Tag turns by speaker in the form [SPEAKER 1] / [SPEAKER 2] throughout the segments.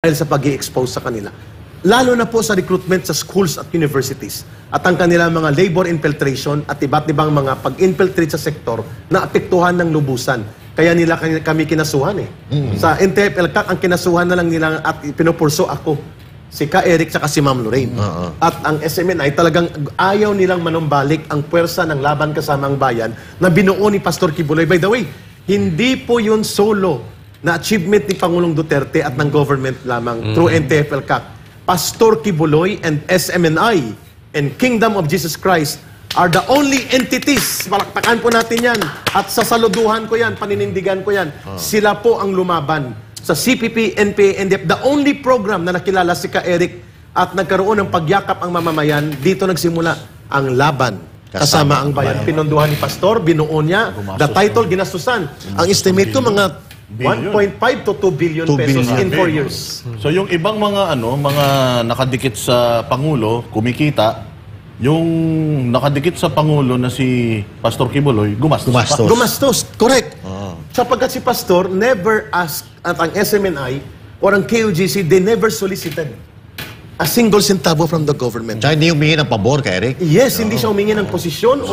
[SPEAKER 1] dahil sa pag-i-expose sa kanila. Lalo na po sa recruitment sa schools at universities at ang kanilang mga labor infiltration at iba't ibang mga pag-infiltrate sa sektor na apektuhan ng lubusan. Kaya nila kami kinasuhan eh. Sa NTF-ELCAC, ang kinasuhan na lang nila at pinupurso ako. Si Ka Eric at si Ma'am Lorraine. At ang SMNI talagang ayaw nilang manumbalik ang puwersa ng laban kasama ang bayan na binuo ni Pastor Kibuloy. By the way, hindi po yun solo na achievement ni Pangulong Duterte at ng government lamang through NTF-ELCAC. Pastor Kibuloy and SMNI and Kingdom of Jesus Christ are the only entities, palakpakan po natin yan, at sasaluduhan ko yan, paninindigan ko yan, sila po ang lumaban sa CPP, NPA, NDF, the only program na nakilala si Ka Eric at nagkaroon ng pagyakap ang mamamayan, dito nagsimula ang laban kasama ang bayan. Pinondohan ni Pastor, binuo niya, the title, ginastusan. Ang estimate ko, mga 1.5 to 2 billion pesos in 4 years.
[SPEAKER 2] So yung ibang mga mga nakadikit sa Pangulo, kumikita, yung nakadikit sa Pangulo na si Pastor Kibuloy, gumastos.
[SPEAKER 1] Gumastos, correct. Sapagkat si Pastor never asked at ang SMNI or ang KOGC, they never solicited a single centavo from the government.
[SPEAKER 3] Tsaka hindi humingi ng pabor kay Eric?
[SPEAKER 1] Yes, hindi siya humingi ng posisyon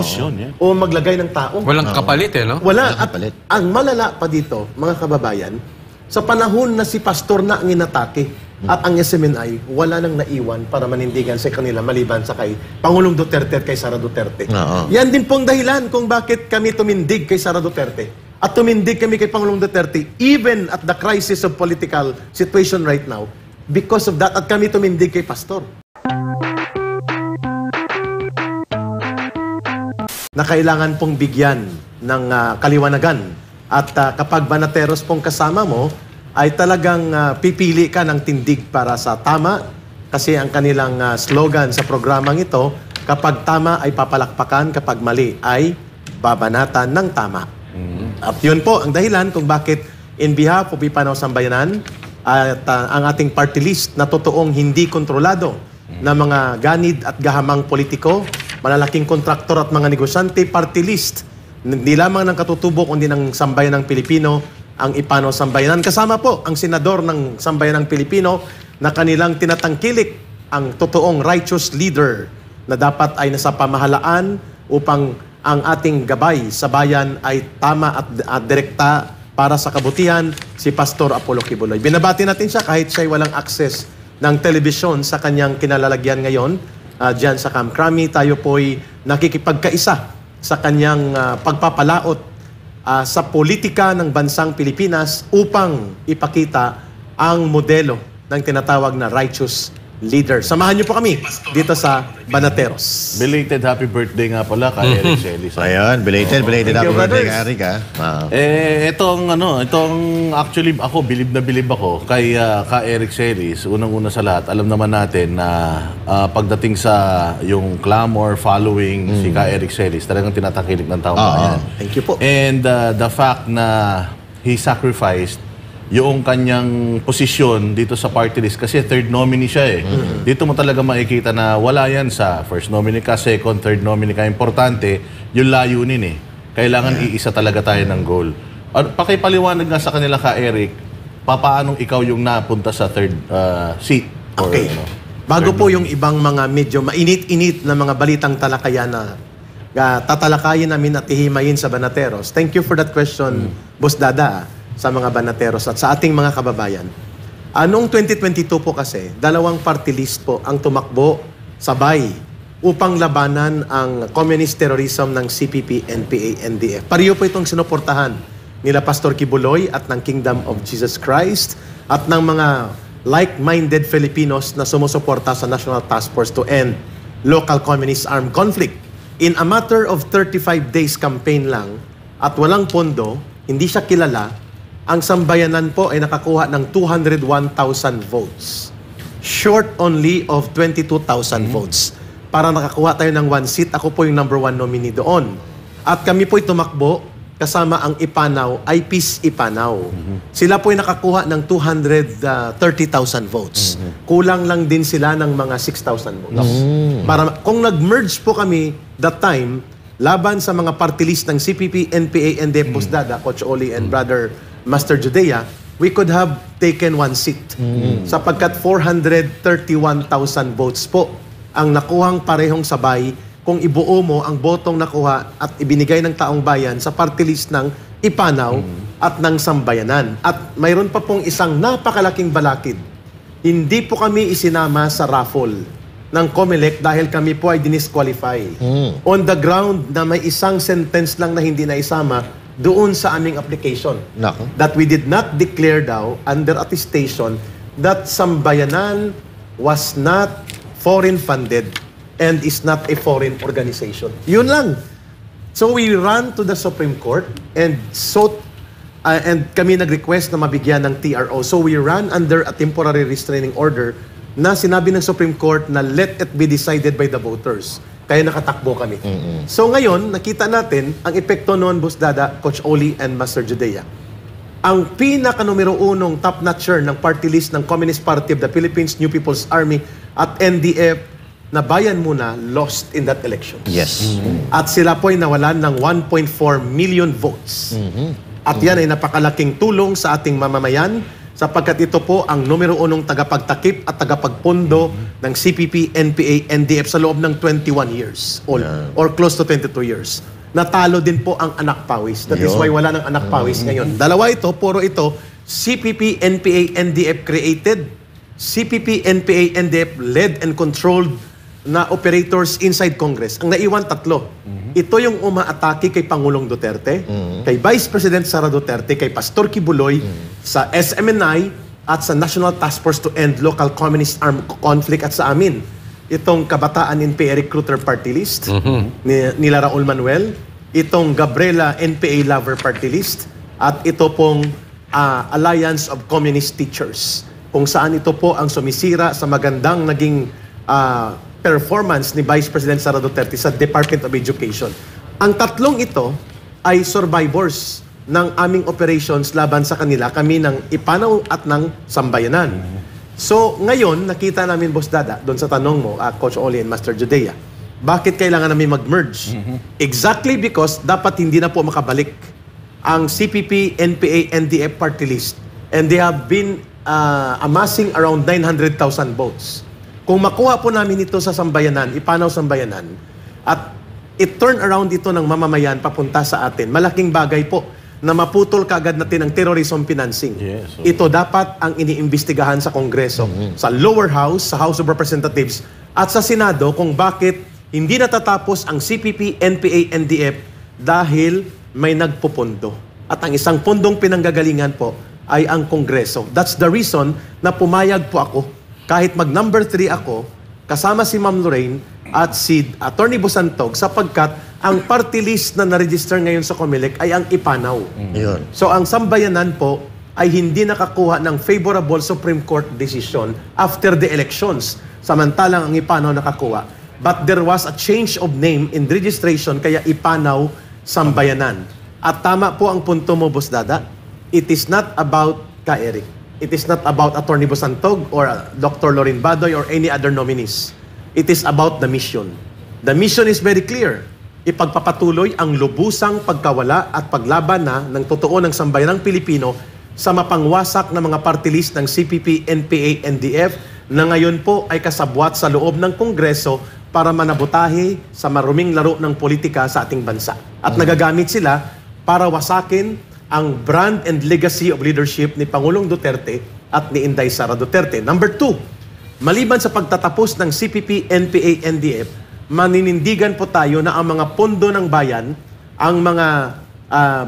[SPEAKER 1] o maglagay ng tao.
[SPEAKER 4] Walang kapalit eh, no?
[SPEAKER 1] Wala. At ang malala pa dito, mga kababayan, sa panahon na si Pastor na ang inatake at ang SMNI, wala nang naiwan para manindigan sa kanila maliban sa kay Pangulong Duterte at kay Sara Duterte. Yan din pong dahilan kung bakit kami tumindig kay Sara Duterte. At tumindig kami kay Pangulong Duterte even at the crisis of political situation right now. Because of that, at kami tumindig kay Pastor. Na kailangan pong bigyan ng kaliwanagan. At kapag banateros pong kasama mo, ay talagang pipili ka ng tindig para sa tama. Kasi ang kanilang slogan sa programang ito, kapag tama ay papalakpakan, kapag mali ay babanatan ng tama. At yun po ang dahilan kung bakit in behalf of Ipanaw Sambayanan, at ang ating party list na totoong hindi kontrolado na mga ganid at gahamang politiko, malalaking kontraktor at mga negosyante, party list, hindi lamang ng katutubo kundi ng sambayan ng Pilipino, ang Ipanaw Sambayanan. Kasama po ang senador ng sambayan ng Pilipino na kanilang tinatangkilik ang totoong righteous leader na dapat ay nasa pamahalaan upang ang ating gabay sa bayan ay tama at direkta para sa kabutihan, si Pastor Apollo Kibuloy. Binabati natin siya kahit siya'y walang access ng telebisyon sa kanyang kinalalagyan ngayon. Diyan sa Camp Crame, tayo po'y nakikipagkaisa sa kanyang pagpapalaot sa politika ng bansang Pilipinas upang ipakita ang modelo ng tinatawag na righteous leader. Samahan niyo po kami dito sa Banateros.
[SPEAKER 2] Belated happy birthday nga pala kay Eric Celis.
[SPEAKER 3] Ayan, belated happy birthday kay Eric, ha?
[SPEAKER 2] Itong actually ako, bilib na bilib ako kay ka Eric Celis. Unang-una sa lahat, alam naman natin na pagdating sa yung clamor following si ka Eric Celis, talagang tinatakilik ng taong bayan.
[SPEAKER 1] Thank you po.
[SPEAKER 2] And the fact na he sacrificed yung kanyang posisyon dito sa party list kasi third nominee siya eh. Dito mo talaga makikita na wala yan sa first nominee ka, second, third nominee ka. Importante, yung layunin eh. Kailangan iisa talaga tayo ng goal. Pakipaliwanag nga sa kanila ka, Eric, papaanong ikaw yung napunta sa third seat? Or,
[SPEAKER 1] Okay. Bago po yung ibang mga medyo mainit-init na mga balitang talakayan na tatalakayin namin at ihimayin sa Banateros. Thank you for that question, Boss Dada, sa mga Banateros at sa ating mga kababayan. Noong 2022 po kasi, dalawang party list po ang tumakbo sabay upang labanan ang communist terrorism ng CPP, NPA, NDF. Pareho po itong sinuportahan nila Pastor Kibuloy at ng Kingdom of Jesus Christ at ng mga like-minded Filipinos na sumusuporta sa National Task Force to End Local Communist Armed Conflict. In a matter of 35 days campaign lang at walang pondo, hindi siya kilala, ang sambayanan po ay nakakuha ng 201,000 votes. Short only of 22,000 votes. Para nakakuha tayo ng 1 seat, ako po yung number 1 nominee doon. At kami po ay tumakbo kasama ang Ipanaw, Peace Ipanaw. Sila po ay nakakuha ng 230,000 votes. Kulang lang din sila ng mga 6,000 votes. Para, kung nag-merge po kami that time, laban sa mga party list ng CPP, NPA, NDF, Boss Dada, Coach Oli, and Brother Master Judea, we could have taken one seat. Sapagkat 431,000 votes po ang nakuhang parehong sabay kung ibuo mo ang botong nakuha at ibinigay ng taong bayan sa party list ng Ipanaw at ng Sambayanan. At mayroon pa pong isang napakalaking balakid. Hindi po kami isinama sa raffle ng COMELEC dahil kami po ay dinisqualify. On the ground na may isang sentence lang na hindi na isama doon sa aming application.
[SPEAKER 3] Nako.
[SPEAKER 1] That we did not declare daw under attestation that Sambayanan was not foreign funded and is not a foreign organization. Yun lang. So we ran to the Supreme Court and and kami nag-request na mabigyan ng TRO. So we ran under a temporary restraining order na sinabi ng Supreme Court na let it be decided by the voters. Kaya nakatakbo kami. So ngayon, nakita natin ang epekto noon, Boss Dada, Coach Oli, and Master Judea. Ang pinaka-numero unong top-notcher ng party list ng Communist Party of the Philippines, New People's Army, at NDF, na bayan muna, lost in that election.
[SPEAKER 3] Yes.
[SPEAKER 1] At sila po ay nawalan ng 1.4 million votes. At yan ay napakalaking tulong sa ating mamamayan sapagkat ito po ang numero unong tagapagtakip at tagapagpondo ng CPP, NPA, NDF sa loob ng 21 years or close to 22 years. Natalo din po ang Anak Pawis. That is why wala ng Anak Pawis ngayon. Dalawa ito, puro ito, CPP, NPA, NDF created, CPP, NPA, NDF led and controlled na operators inside Congress. Ang naiwan, tatlo. Ito yung umaatake kay Pangulong Duterte, kay Vice President Sara Duterte, kay Pastor Kibuloy, sa SMNI, at sa National Task Force to End Local Communist Armed Conflict at sa amin. Itong Kabataan NPA Recruiter Party List, nila Raul Manuel, itong Gabriela NPA Lover Party List, at ito pong Alliance of Communist Teachers, kung saan ito po ang sumisira sa magandang naging performance ni Vice President Sara Duterte sa Department of Education. Ang tatlong ito ay survivors ng aming operations laban sa kanila, kami ng Ipanaw at ng Sambayanan. So, ngayon, nakita namin, Boss Dada, doon sa tanong mo, Coach Oli and Master Judea, bakit kailangan namin mag-merge? Exactly because dapat hindi na po makabalik ang CPP, NPA, NDF party list. And they have been amassing around 900,000 votes. Kung makuha po namin ito sa Sambayanan, Ipanaw Sambayanan, at i-turn around ito ng mamamayan papunta sa atin, malaking bagay po na maputol kaagad natin ang terrorism financing.
[SPEAKER 2] Yes,
[SPEAKER 1] Ito dapat ang iniimbestigahan sa Kongreso, sa lower house, sa House of Representatives, at sa Senado kung bakit hindi natatapos ang CPP, NPA, NDF dahil may nagpupundo. At ang isang pundong pinanggagalingan po ay ang Kongreso. That's the reason na pumayag po ako. Kahit mag-number 3 ako, kasama si Ma'am Lorraine at si Attorney Busantog sapagkat ang party list na na-register ngayon sa COMELEC ay ang Ipanaw.
[SPEAKER 3] Yun.
[SPEAKER 1] So ang Sambayanan po ay hindi nakakuha ng favorable Supreme Court decision after the elections. Samantalang ang Ipanaw nakakuha. But there was a change of name in registration kaya Ipanaw Sambayanan. At tama po ang punto mo, Boss Dada. It is not about ka, Eric. It is not about Attorney Busantog or Dr. Lorin Badoy or any other nominees. It is about the mission. The mission is very clear. Ipagpapatuloy ang lubusang pagkawala at paglaban na ng totoo ng sambayanang Pilipino sa mapangwasak na mga party list ng CPP, NPA, NDF na ngayon po ay kasabwat sa loob ng Kongreso para manabutahe sa maruming laro ng politika sa ating bansa. At nagagamit sila para wasakin ang brand and legacy of leadership ni Pangulong Duterte at ni Inday Sara Duterte. Number 2, maliban sa pagtatapos ng CPP, NPA, NDF, maninindigan po tayo na ang mga pondo ng bayan, ang mga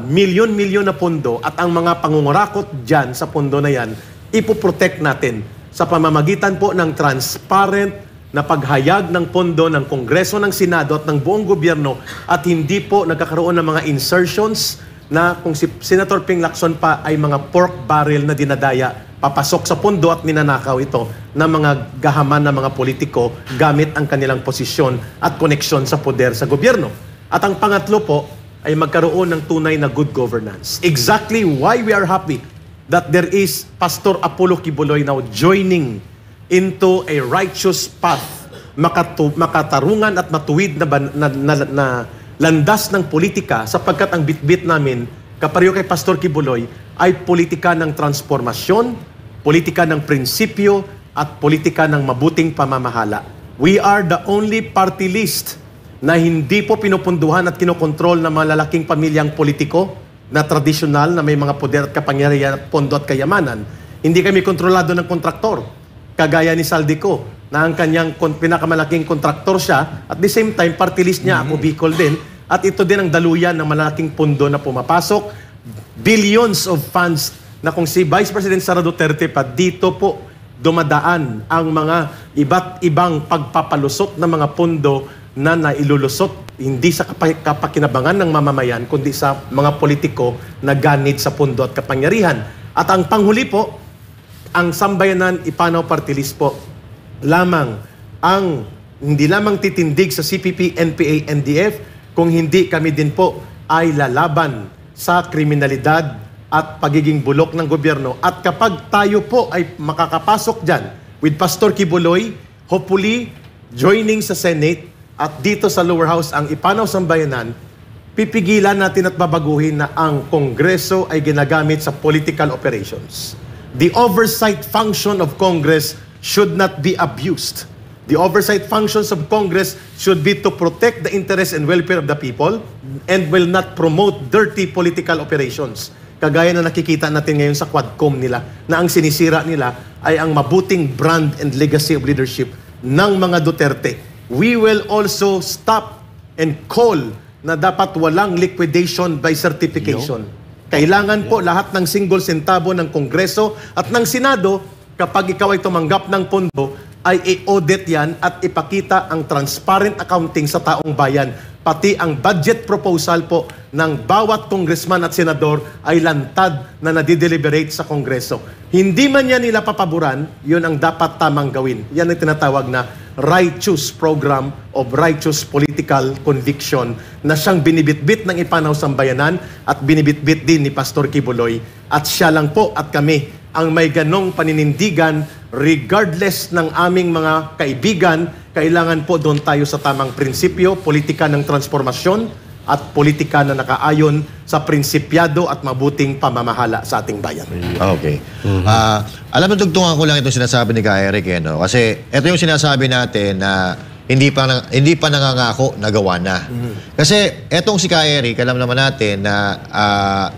[SPEAKER 1] milyon-milyon na pondo at ang mga pangungurakot dyan sa pondo na yan, ipoprotect natin sa pamamagitan po ng transparent na paghayag ng pondo ng Kongreso, ng Senado at ng buong gobyerno at hindi po nagkakaroon ng mga insertions na kung si Senator Ping Lacson pa ay mga pork barrel na dinadaya, papasok sa pondo at ninanakaw ito ng mga gahaman na mga politiko gamit ang kanilang posisyon at koneksyon sa poder sa gobyerno. At ang pangatlo po ay magkaroon ng tunay na good governance. Exactly why we are happy that there is Pastor Apollo Kibuloy now joining into a righteous path, makatarungan at matuwid na landas ng politika sapagkat ang bitbit namin, kapareho kay Pastor Kibuloy, ay politika ng transformasyon, politika ng prinsipyo, at politika ng mabuting pamamahala. We are the only party list na hindi po pinupunduhan at kinokontrol ng malalaking pamilyang politiko na tradisyonal na may mga poder at kapangyarihan at pondo at kayamanan. Hindi kami kontrolado ng kontraktor. Kagaya ni Saldico, na ang kanyang pinakamalaking kontraktor siya, at the same time, party list niya, ako Bicol din, at ito din ang daluyan ng malalaking pondo na pumapasok. Billions of funds na kung si Vice President Sara Duterte pa, dito po dumadaan ang mga iba't ibang pagpapalusot ng mga pondo na nailulusot hindi sa kapakinabangan ng mamamayan kundi sa mga politiko na ganit sa pondo at kapangyarihan. At ang panghuli po, ang Sambayanan Ipanaw Party List po lamang ang hindi lamang titindig sa CPP, NPA, NDF kung hindi kami din po ay lalaban sa kriminalidad at pagiging bulok ng gobyerno. At kapag tayo po ay makakapasok dyan with Pastor Kibuloy, hopefully joining sa Senate at dito sa lower house ang Ipanaw Sambayanan, pipigilan natin at babaguhin na ang Kongreso ay ginagamit sa political operations. The oversight function of Congress should not be abused. The oversight functions of Congress should be to protect the interests and welfare of the people and will not promote dirty political operations. Kagaya na nakikita natin ngayon sa Quadcom nila, na ang sinisira nila ay ang mabuting brand and legacy of leadership ng mga Duterte. We will also stop and call na dapat walang liquidation by certification. Kailangan po lahat ng single centavo ng Kongreso at ng Senado, kapag ikaw ay tumanggap ng pondo, ay i-audit yan at ipakita ang transparent accounting sa taong bayan. Pati ang budget proposal po ng bawat congressman at senador ay lantad na nadideliberate sa Kongreso. Hindi man yan nila papaboran, yun ang dapat tamang gawin. Yan ang tinatawag na righteous program of righteous political conviction na siyang binibitbit ng Ipanaw Sambayanan at binibitbit din ni Pastor Kibuloy. At siya lang po at kami ang may ganong paninindigan regardless ng aming mga kaibigan. Kailangan po doon tayo sa tamang prinsipyo, politika ng transformasyon at politika na nakaayon sa prinsipyado at mabuting pamamahala sa ating bayan.
[SPEAKER 3] Okay. Alam mo, tugtungan ko lang itong sinasabi ni Ka Eric, no? Kasi ito yung sinasabi natin na hindi pa nangangako na gawa na. Kasi etong si Ka Eric, alam naman natin na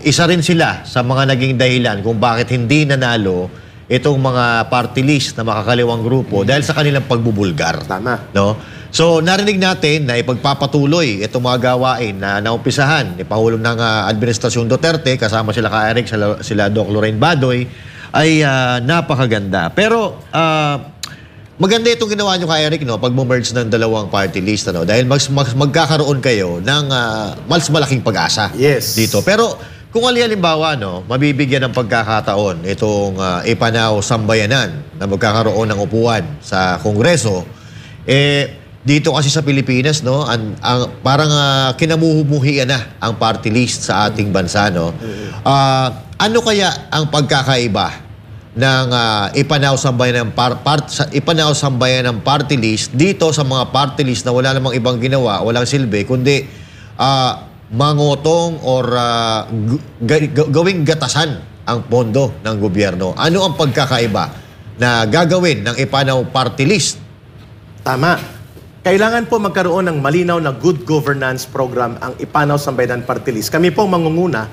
[SPEAKER 3] isa rin sila sa mga naging dahilan kung bakit hindi nanalo itong mga party list na makakaliwang grupo dahil sa kanilang pagbubulgar.
[SPEAKER 1] Tama.
[SPEAKER 3] No? So, narinig natin na ipagpapatuloy itong mga gawain na naumpisahan ni Pangulong ng Administrasyon Duterte, kasama sila Ka Eric, sila Doc Lorraine Badoy, ay napakaganda. Pero, maganda itong ginawa nyo, Ka Eric, no? Pag-merge ng dalawang party list, ano? Dahil magkakaroon kayo ng mas malaking pag-asa dito. Pero, kung halimbawa, no, mabibigyan ng pagkakataon itong Ipanaw Sambayanan na magkakaroon ng upuan sa Kongreso, dito kasi sa Pilipinas, no, parang kinamuhumuhian na ang party list sa ating bansa, no. Ano kaya ang pagkakaiba ng Ipanaw Sambayanan party list dito sa mga party list na wala namang ibang ginawa, walang silbi, kundi mangotong or gawing gatasan ang pondo ng gobyerno? Ano ang pagkakaiba na gagawin ng Ipanaw party list?
[SPEAKER 1] Tama. Kailangan po magkaroon ng malinaw na good governance program ang Ipanaw Sambayanan Party List. Kami po mangunguna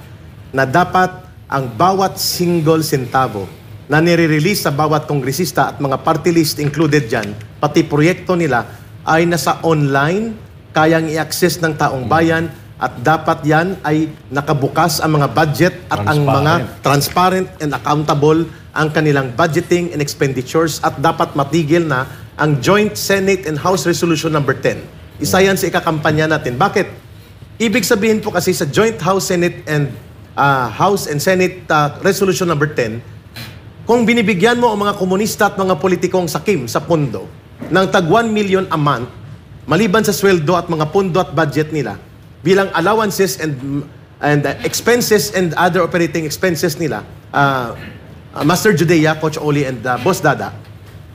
[SPEAKER 1] na dapat ang bawat single centavo na nire-release sa bawat kongresista at mga party list included dyan, pati proyekto nila, ay nasa online, kayang i-access ng taong bayan, at dapat yan ay nakabukas ang mga budget at ang mga transparent and accountable ang kanilang budgeting and expenditures, at dapat matigil na ang Joint Senate and House Resolution number 10. Isa yan sa ikakampanya natin. Bakit? Ibig sabihin po kasi sa Joint House Senate and Senate Resolution number 10, kung binibigyan mo ang mga komunista at mga politikong sakim sa pondo ng tag 1 million a month, maliban sa sweldo at mga pondo at budget nila, bilang allowances and expenses and other operating expenses nila, Master Judea, Coach Oli, and Boss Dada,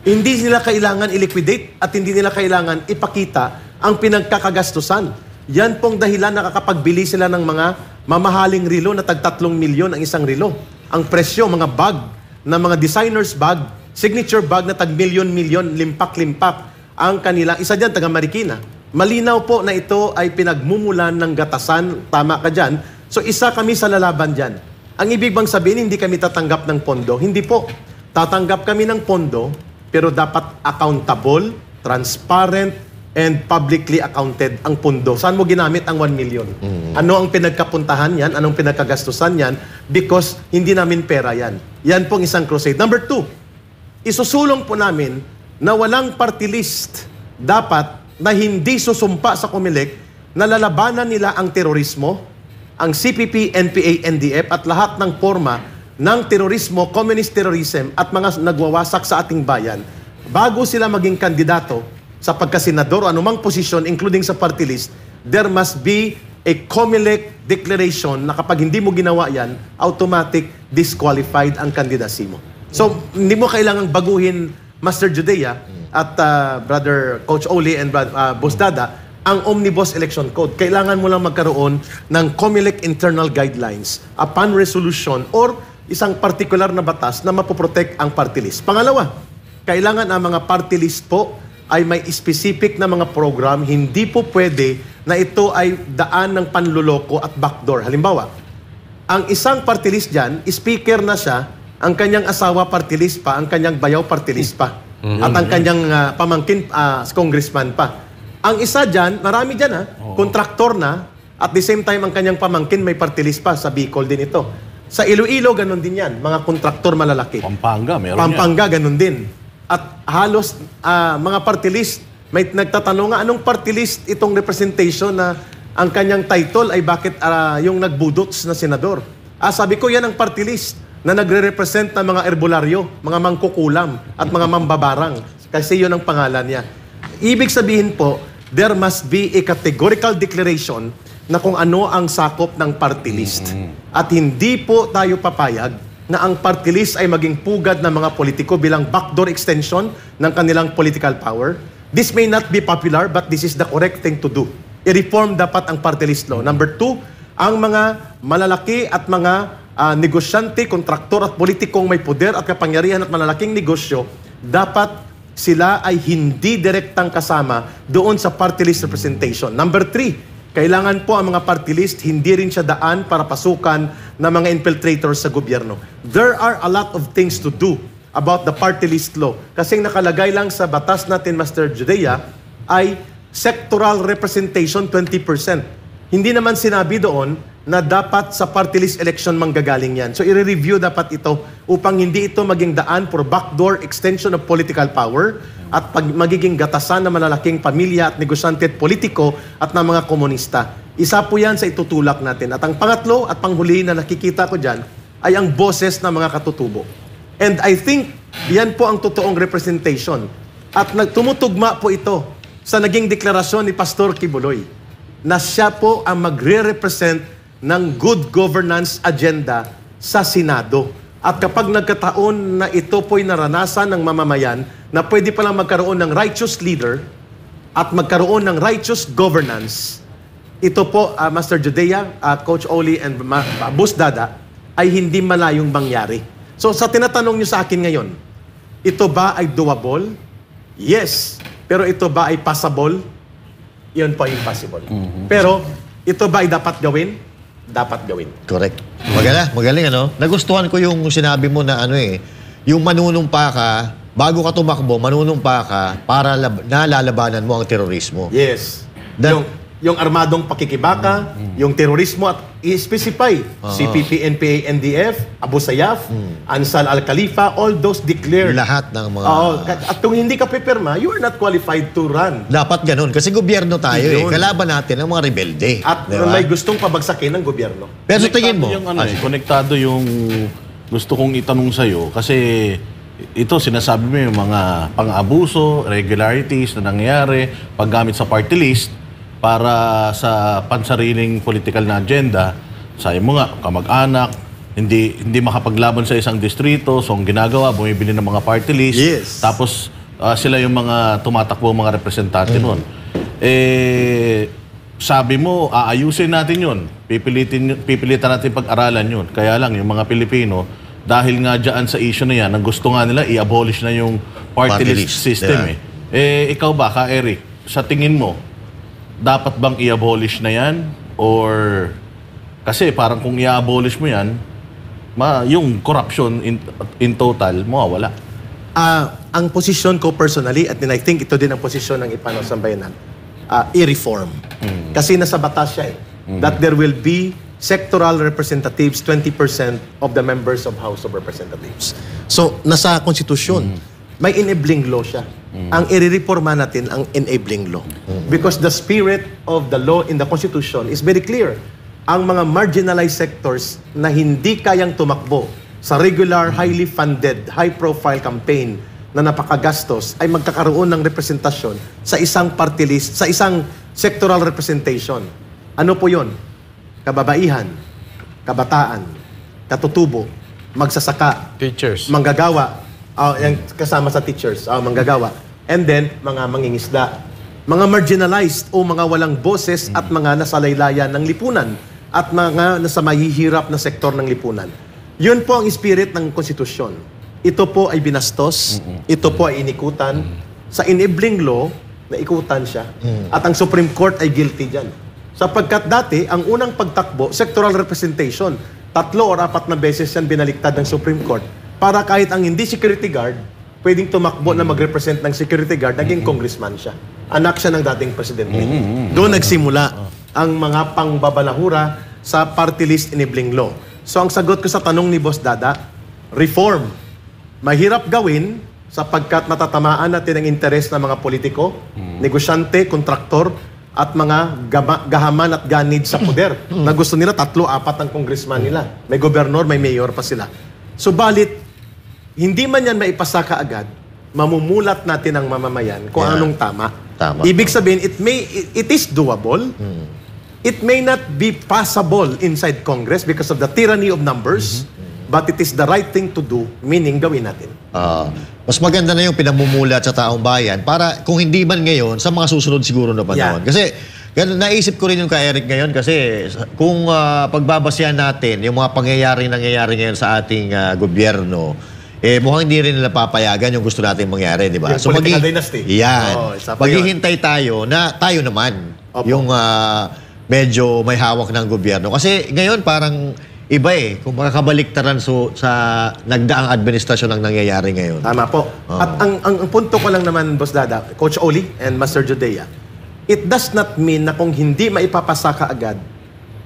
[SPEAKER 1] hindi nila kailangan i-liquidate at hindi nila kailangan ipakita ang pinagkakagastusan. Yan pong dahilan nakakapagbili sila ng mga mamahaling relo na tag 3 milyon ang isang relo. ang presyo, mga bag, na mga designer's bag, signature bag na tag-milyon-milyon, limpak-limpak ang kanila. Isa dyan, taga Marikina. Malinaw po na ito ay pinagmumulan ng gatasan. Tama ka dyan. So isa kami sa lalaban dyan. Ang ibig bang sabihin, hindi kami tatanggap ng pondo? Hindi po. Tatanggap kami ng pondo, pero dapat accountable, transparent, and publicly accounted ang pondo. Saan mo ginamit ang 1 million? Ano ang pinagkapuntahan yan? Anong pinagkagastusan yan? Because hindi namin pera yan. Yan pong isang crusade. Number 2, isusulong po namin na walang party list dapat na hindi susumpa sa COMELEC na lalabanan nila ang terorismo, ang CPP, NPA, NDF at lahat ng forma ng terorismo, communist terrorism at mga nagwawasak sa ating bayan bago sila maging kandidato sa pagkasenador o anumang posisyon including sa party list. There must be a COMELEC declaration na kapag hindi mo ginawa yan, automatic disqualified ang kandidacy mo. So, hindi mo kailangang baguhin, Master Judea at Brother Coach Oli and Boss Dada, ang Omnibus Election Code. Kailangan mo lang magkaroon ng COMELEC internal guidelines upon resolution or isang particular na batas na mapoprotect ang party list. Pangalawa, kailangan ang mga party list po ay may specific na mga program. Hindi po pwede na ito ay daan ng panluloko at backdoor. Halimbawa, ang isang party list dyan, speaker na siya, ang kanyang asawa party list pa, ang kanyang bayaw party list pa, at ang kanyang pamangkin congressman pa. Ang isa dyan, marami dyan kontraktor na, at the same time ang kanyang pamangkin may party list pa, sa Bicol din ito. Sa Iloilo, ganun din yan, mga kontraktor malalaki.
[SPEAKER 2] Pampanga, meron
[SPEAKER 1] Pampanga, ganun din. At halos mga party list, may nagtatanong nga, anong party list itong representation na ang kanyang title ay bakit yung nagbudots na senador? Sabi ko, yan ang party list na nagre-represent ng mga herbularyo, mga mangkukulam at mga mambabarang. Kasi yun ang pangalan niya. Ibig sabihin po, there must be a categorical declaration na kung ano ang sakop ng party list. At hindi po tayo papayag na ang party list ay maging pugad ng mga politiko bilang backdoor extension ng kanilang political power. This may not be popular, but this is the correct thing to do. I-reform dapat ang party list law. Number 2, ang mga malalaki at mga negosyante, kontraktor at politikong may poder at kapangyarihan at malalaking negosyo, dapat sila ay hindi direktang kasama doon sa party list representation. Number 3, kailangan po ang mga party list, hindi rin siya daan para pasukan ng mga infiltrators sa gobyerno. There are a lot of things to do about the party list law. Kasi nakalagay lang sa batas natin, Master Judea, ay sectoral representation 20%. Hindi naman sinabi doon na dapat sa party list election manggagaling yan. So i-review dapat ito upang hindi ito maging daan for backdoor extension of political power at magiging gatasan ng malalaking pamilya at negosyante at politiko at ng mga komunista. Isa po yan sa itutulak natin. At ang pangatlo at panghuli na nakikita ko dyan ay ang boses ng mga katutubo. And I think yan po ang totoong representation. At tumutugma po ito sa naging deklarasyon ni Pastor Kibuloy na siya po ang magre-represent ng good governance agenda sa Senado. At kapag nagkataon na ito po'y naranasan ng mamamayan na pwede palang magkaroon ng righteous leader at magkaroon ng righteous governance, ito po, Master Judea, Coach Oli, and Boss Dada, ay hindi malayong mangyari. So sa tinatanong nyo sa akin ngayon, ito ba ay doable? Yes. Pero ito ba ay passable? Yun po ay impossible. Pero ito ba ay dapat gawin? Dapat gawin.
[SPEAKER 3] Correct. Magaling ano? Nagustuhan ko yung sinabi mo na yung manunumpa ka, bago ka tumakbo, manunumpa ka para nalalabanan mo ang terorismo.
[SPEAKER 1] Yes. Yung armadong pakikibaka, yung terorismo at i-specify CPP, NPA, NDF, Abu Sayyaf, Ansar al-Khalifa, all those declared.
[SPEAKER 3] Lahat ng mga...
[SPEAKER 1] At kung hindi ka pipirma, you are not qualified to run.
[SPEAKER 3] Dapat ganun. Kasi gobyerno tayo Kalaban natin ang mga rebelde.
[SPEAKER 1] At
[SPEAKER 3] diba?
[SPEAKER 1] may gustong pabagsakin ng gobyerno.
[SPEAKER 3] Pero sa tingin mo...
[SPEAKER 2] Konektado yung gusto kong itanong sa'yo. Kasi ito, sinasabi mo yung mga pang-abuso, regularities na nangyayari, paggamit sa party list, para sa pansariling political na agenda. Sabi mo nga, kamag-anak, hindi makapaglaban sa isang distrito, so ang ginagawa, bumibili ng mga party list.
[SPEAKER 1] Yes.
[SPEAKER 2] Tapos sila yung mga tumatakbo, mga representante noon. sabi mo, aayusin natin yun. Pipilitan natin pag-aralan yun. Kaya lang, yung mga Pilipino, dahil nga dyan sa issue na yan, ang gusto nga nila, i-abolish na yung party list system ikaw ba, Ka Eric, sa tingin mo, dapat bang i-abolish na yan? Or, kasi parang kung i-abolish mo yan, yung corruption in total, mawawala.
[SPEAKER 1] Ang posisyon ko personally, at I think ito din ang posisyon ng Ipanaw Sambayanan, i-reform. Kasi nasa batas siya that there will be sectoral representatives, 20% of the members of House of Representatives. So, nasa konstitusyon, may enabling law siya. Ang i-reforma natin ang enabling law. Because the spirit of the law in the Constitution is very clear. Ang mga marginalized sectors na hindi kayang tumakbo sa regular, highly funded, high-profile campaign na napakagastos ay magkakaroon ng representasyon sa isang party list, sa isang sectoral representation. Ano po yon? Kababaihan, kabataan, katutubo, magsasaka,
[SPEAKER 4] Teachers.
[SPEAKER 1] manggagawa, yung kasama sa teachers, manggagawa, and then mga mangingisda, mga marginalized o mga walang boses at mga nasa laylayan ng lipunan at mga nasa mahihirap na sektor ng lipunan. Yun po ang spirit ng konstitusyon. Ito po ay binastos, ito po ay inikutan. Sa enabling law, naikutan siya. At ang Supreme Court ay guilty dyan. Sapagkat dati, ang unang pagtakbo, sectoral representation, 3 or 4 na beses yan binaliktad ng Supreme Court para kahit ang hindi security guard, pwedeng tumakbo na mag-represent ng security guard, naging congressman siya. Anak siya ng dating presidente. Doon nagsimula ang mga pangbabalahura sa party list enabling law. So ang sagot ko sa tanong ni Boss Dada, reform. Mahirap gawin sapagkat matatamaan natin ang interes ng mga politiko, negosyante, kontraktor, at mga gahaman at ganid sa poder na gusto nila 3-4 ang congressman nila. May gobernador, may mayor pa sila. Subalit, hindi man yan maipasa kaagad, mamumulat natin ang mamamayan kung anong tama. Ibig sabihin, it is doable. It may not be passable inside Congress because of the tyranny of numbers, but it is the right thing to do, meaning gawin natin.
[SPEAKER 3] Mas maganda na yung pinamumulat sa taong bayan para kung hindi man ngayon, sa mga susunod siguro na panahon. Kasi naisip ko rin yung kay Eric ngayon kasi kung pagbabasyan natin yung mga nangyayari ngayon sa ating gobyerno, mukhang hindi rin nila papayagan yung gusto natin mangyari, di ba?
[SPEAKER 1] Yung political dynasty.
[SPEAKER 3] Yan. Maghihintay tayo na tayo naman yung medyo may hawak ng gobyerno. Kasi ngayon parang iba kung makakabaliktaran sa nagdaang administrasyon ang nangyayari ngayon.
[SPEAKER 1] Tama po. At ang punto ko lang naman, Boss Dada, Coach Oli and Master Judea, it does not mean na kung hindi maipapasa ka agad,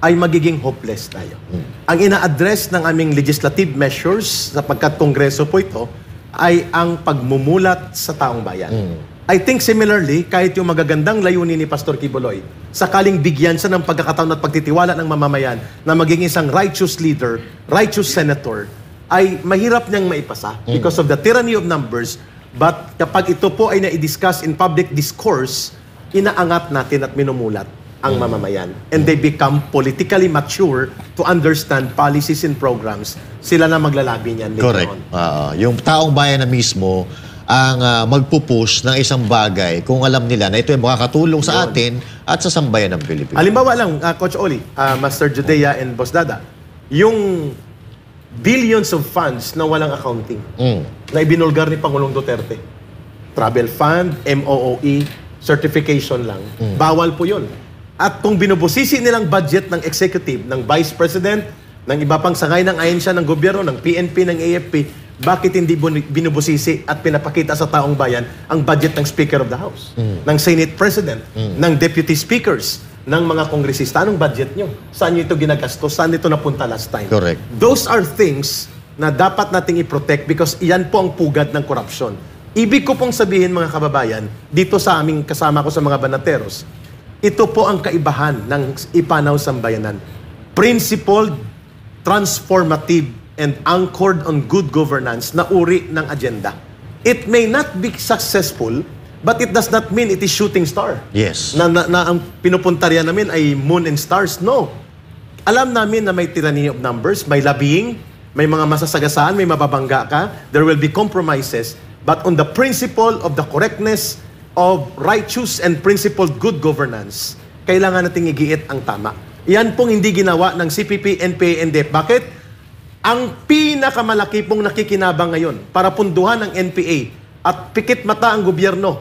[SPEAKER 1] ay magiging hopeless tayo. Ang ina-address ng aming legislative measures, sapagkat kongreso po ito, ay ang pagmumulat sa taong bayan. I think similarly, kahit yung magagandang layunin ni Pastor Kibuloy, sakaling bigyan siya ng pagkakataon at pagtitiwala ng mamamayan na maging isang righteous leader, righteous senator, ay mahirap niyang maipasa because of the tyranny of numbers. But kapag ito po ay na-discuss in public discourse, inaangat natin at minumulat ang mamamayan. And they become politically mature to understand policies and programs. Sila na maglalabi niyan.
[SPEAKER 3] Correct. Yung taong bayan na mismo ang magpupush ng isang bagay kung alam nila na ito ay makakatulong sa atin at sa sambayan ng Pilipinas.
[SPEAKER 1] Halimbawa lang, Coach Oli, Master Judea and Boss Dada, yung billions of funds na walang accounting na ibinulgar ni Pangulong Duterte. Travel fund, MOOE, certification lang. Bawal po yun. At kung binubusisi nilang budget ng executive, ng vice president, ng iba pang sangay ng ahensya ng gobyerno, ng PNP, ng AFP, bakit hindi binubusisi at pinapakita sa taong bayan ang budget ng Speaker of the House, ng Senate President, ng Deputy Speakers, ng mga kongresista? Anong budget nyo? Saan nyo ito ginagastos? Saan ito napunta last time?
[SPEAKER 3] Correct.
[SPEAKER 1] Those are things na dapat nating i-protect because iyan po ang pugad ng korupsyon. Ibig ko pong sabihin, mga kababayan, dito sa aming kasama ko sa mga banateros, ito po ang kaibahan ng Ipanaw Sambayanan. Principled, transformative, and anchored on good governance na uri ng agenda. It may not be successful, but it does not mean it is shooting star.
[SPEAKER 3] Yes.
[SPEAKER 1] Na ang pinupuntarya namin ay moon and stars. No. Alam namin na may tyranny of numbers, may lobbying, may mga masasagasaan, may mababangga ka, there will be compromises, but on the principle of the correctness of righteous and principled good governance, kailangan nating igiit ang tama. Yan pong hindi ginawa ng CPP, NPA, NDF. Bakit? Ang pinakamalaki pong nakikinabang ngayon para punduhan ng NPA at pikit mata ang gobyerno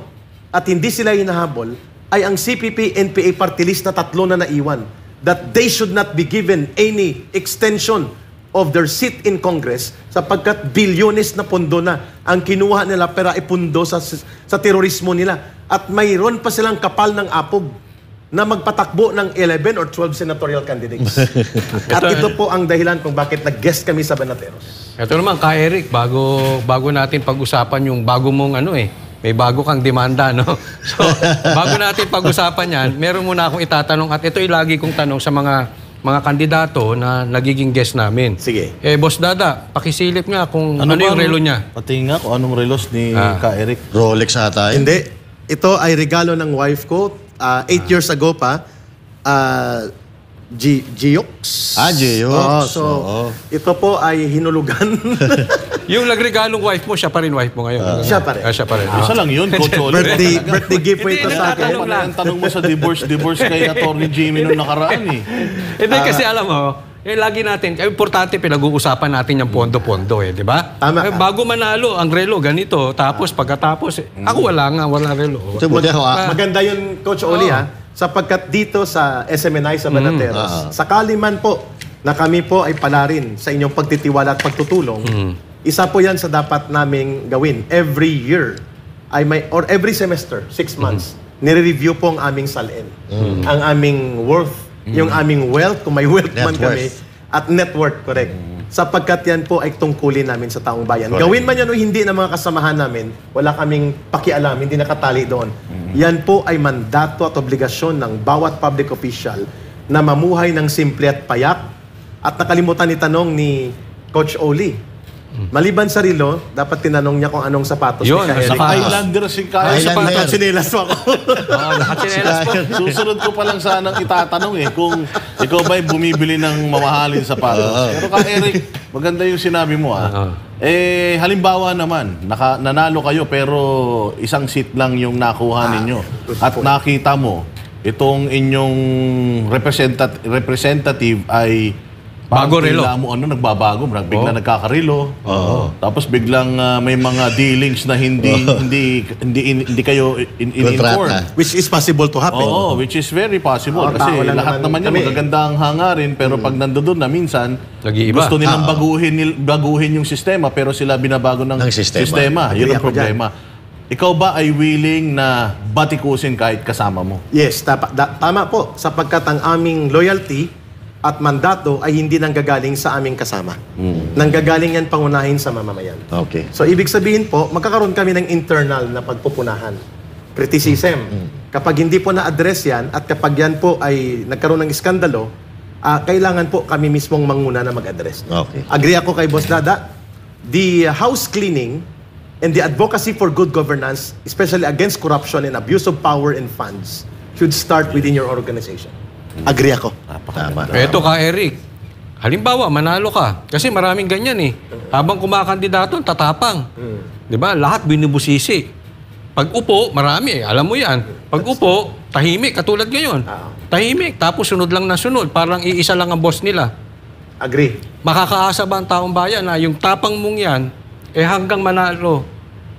[SPEAKER 1] at hindi sila hinahabol ay ang CPP, NPA party list na 3 na naiwan that they should not be given any extension of their seat in Congress sapagkat bilyones na pondo na ang kinuha nila para ipundo sa terorismo nila. At mayroon pa silang kapal ng apog na magpatakbo ng 11 or 12 senatorial candidates. At ito po ang dahilan kung bakit nag-guest kami sa Banateros.
[SPEAKER 4] Ito naman, Eric, bago natin pag-usapan yung bago mong may bago kang demanda, no? So, bago natin pag-usapan yan, meron muna akong itatanong at ito'y lagi kong tanong sa mga kandidato na nagiging guest namin.
[SPEAKER 1] Sige.
[SPEAKER 4] Boss Dada, pakisilip nga kung ano yung relo niya.
[SPEAKER 2] Pati nga kung anong relos ni Ka-Eric.
[SPEAKER 3] Rolex ata.
[SPEAKER 1] Hindi. Ito ay regalo ng wife ko. 8 years ago pa. Giox.
[SPEAKER 3] Giox.
[SPEAKER 1] Ito po ay hinulugan.
[SPEAKER 4] Yung nagregalong wife mo, siya pa rin wife mo ngayon.
[SPEAKER 1] Siya pa rin.
[SPEAKER 4] Siya pa rin.
[SPEAKER 2] Isa lang yun, Coach Oli.
[SPEAKER 1] birthday gift po ito sa akin.
[SPEAKER 2] Ang tanong mo sa divorce kay Atty. Jimmy nung nakaraan eh.
[SPEAKER 4] Hindi kasi alam mo, lagi natin, importante pinag-uusapan natin yung pondo-pondo di ba?
[SPEAKER 1] Tama.
[SPEAKER 4] Bago manalo, ang relo ganito, tapos pagkatapos, ako wala relo.
[SPEAKER 1] Maganda yun, Coach Oli, sapagkat dito sa SMNI sa Banateros, sakali man po na kami po ay palarin sa inyong pagtitiwala at pagtutulong, isa po yan sa dapat naming gawin. Every year, or every semester, 6 months, nire-review po ang aming salin. Ang aming worth, yung aming wealth, kung may wealth man kami, at net worth, correct. Sapagkat yan po ay tungkulin namin sa taong bayan. Gawin man yan o hindi ng mga kasamahan namin, wala kaming pakialam, hindi nakatali doon. Yan po ay mandato at obligasyon ng bawat public official na mamuhay ng simple at payak. At nakalimutan ni tanong ni Coach Oli. Maliban sa relo, dapat tinanong niya kung anong sapatos
[SPEAKER 4] Yun,
[SPEAKER 1] ni Ka-Eric.
[SPEAKER 2] Islander si Ka-Eric.
[SPEAKER 3] Islander.
[SPEAKER 1] Sinelas mo ako.
[SPEAKER 4] Nakatsinelas po.
[SPEAKER 2] Susunod ko pa lang sanang itatanong kung ikaw ba'y bumibili ng mamahalin sapatos. Pero Ka-Eric, maganda yung sinabi mo halimbawa naman, nanalo kayo pero isang seat lang yung nakuha ninyo. At nakita mo, itong inyong representative ay
[SPEAKER 4] bago relo.
[SPEAKER 2] Nagbabago, biglang nagkakarilo. Tapos biglang may mga dealings na hindi kayo in-inform.
[SPEAKER 1] Which is possible to happen.
[SPEAKER 2] Which is very possible. Kasi lahat naman yan magaganda ang hangarin, pero pag nandoon na minsan, gusto nilang baguhin yung sistema, pero sila binabago ng sistema. Yun ang problema. Ikaw ba ay willing na batikusin kahit kasama mo?
[SPEAKER 1] Yes, tama po. Sapagkat ang aming loyalty at mandato ay hindi nanggagaling sa aming kasama. Nanggagaling yan pangunahin sa mamamayan.
[SPEAKER 3] Okay.
[SPEAKER 1] So, ibig sabihin po, magkakaroon kami ng internal na pagpupunahan. Criticism. Kapag hindi po na-address yan, at kapag yan po ay nagkaroon ng iskandalo, kailangan po kami mismong manguna na mag-address.
[SPEAKER 3] Okay.
[SPEAKER 1] Agree ako kay Boss Dada. The house cleaning and the advocacy for good governance, especially against corruption and abuse of power and funds, should start within your organization. Agree ako.
[SPEAKER 3] Tama.
[SPEAKER 4] Ito Eric. Halimbawa, manalo ka. Kasi maraming ganyan Habang kumakandidato, tatapang. Di ba? Lahat binubusisi. Pag upo, marami Alam mo yan. Pag upo, tahimik. Katulad ngayon. Tahimik. Tapos sunod lang na sunod. Parang iisa lang ang boss nila.
[SPEAKER 1] Agree.
[SPEAKER 4] Makakaasa ba ang taong bayan na yung tapang mong yan, hanggang manalo,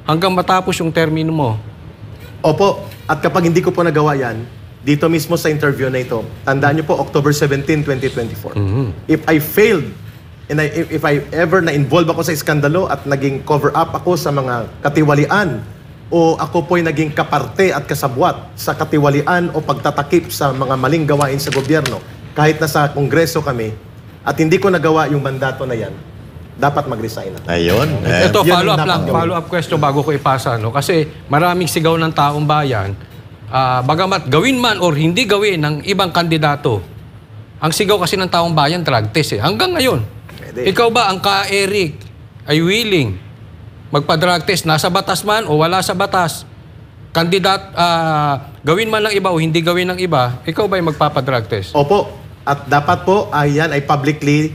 [SPEAKER 4] hanggang matapos yung termino mo?
[SPEAKER 1] Opo. At kapag hindi ko po nagawa yan, dito mismo sa interview na ito, tandaan niyo po, October 17, 2024. If I failed, and if I ever na-involve ako sa iskandalo at naging cover-up ako sa mga katiwalian, o ako po'y naging kaparte at kasabwat sa katiwalian o pagtatakip sa mga maling gawain sa gobyerno, kahit nasa kongreso kami, at hindi ko nagawa yung mandato na yan, dapat mag-resign ako.
[SPEAKER 3] Ayun.
[SPEAKER 4] Ito,
[SPEAKER 1] Yan ang
[SPEAKER 4] follow-up
[SPEAKER 1] dapat
[SPEAKER 4] lang.
[SPEAKER 1] gawin.
[SPEAKER 4] Follow-up question bago ko ipasa. Kasi maraming sigaw ng taong bayan, bagamat gawin man or hindi gawin ng ibang kandidato, ang sigaw kasi ng taong bayan, drug test Hanggang ngayon.
[SPEAKER 1] Pwede.
[SPEAKER 4] Ikaw ba, ang Ka-Eric, ay willing magpa-drug test, nasa batas man o wala sa batas, gawin man ng iba o hindi gawin ng iba, ikaw ba ay magpapa-drug test?
[SPEAKER 1] Opo. At dapat po, yan ay publicly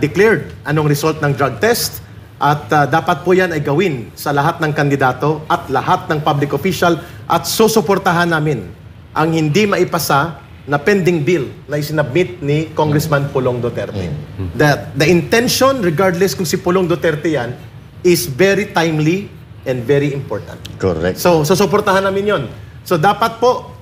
[SPEAKER 1] declared anong result ng drug test. At dapat po yan ay gawin sa lahat ng kandidato at lahat ng public official at susuportahan namin ang hindi maipasa na pending bill na isinabmit ni Congressman Pulong Duterte. That the intention, regardless kung si Pulong Duterte yan, is very timely and very important.
[SPEAKER 3] Correct.
[SPEAKER 1] So suportahan namin yon. So dapat po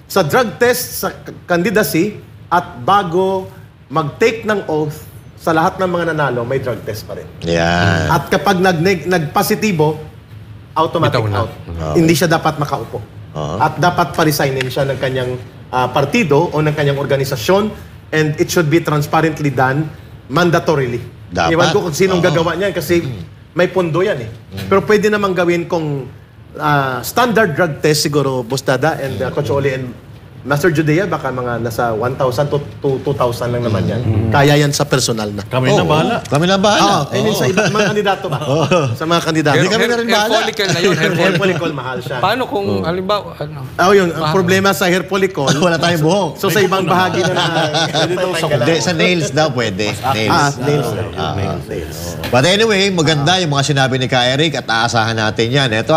[SPEAKER 1] sa drug test sa candidacy at bago mag-take ng oath sa lahat ng mga nanalo, may drug test pa rin.
[SPEAKER 3] Yan.
[SPEAKER 1] At kapag nagpositibo, automatic
[SPEAKER 4] Bitaw na.
[SPEAKER 1] out. Hindi siya dapat makaupo. At dapat pa-resignin siya ng kanyang partido o ng kanyang organisasyon, and it should be transparently done mandatorily.
[SPEAKER 3] Dapat.
[SPEAKER 1] Iwan ko kung sinong gagawa niyan kasi may pondo yan eh. Pero pwede namang gawin kung standard drug test siguro, Bustada and Coach Oli and Master Judea, baka mga nasa 1,000 to 2,000 lang naman yan. Kaya yan sa personal na.
[SPEAKER 2] Kami na bahala.
[SPEAKER 3] Kami na bahala.
[SPEAKER 1] I mean, sa iba, mga kandidato ba? Sa mga kandidato.
[SPEAKER 3] Hindi kami na rin bahala.
[SPEAKER 4] Hair follicle na yun.
[SPEAKER 1] Hair follicle, mahal siya.
[SPEAKER 4] Paano kung, halimbawa, ano?
[SPEAKER 1] Yun, ang problema sa hair follicle.
[SPEAKER 3] Wala tayong buhok.
[SPEAKER 1] So sa ibang bahagi na
[SPEAKER 3] Hindi, sa nails daw pwede. Nails.
[SPEAKER 1] nails.
[SPEAKER 3] But anyway, maganda yung mga sinabi ni Ka Eric at aasahan natin yan. Ito,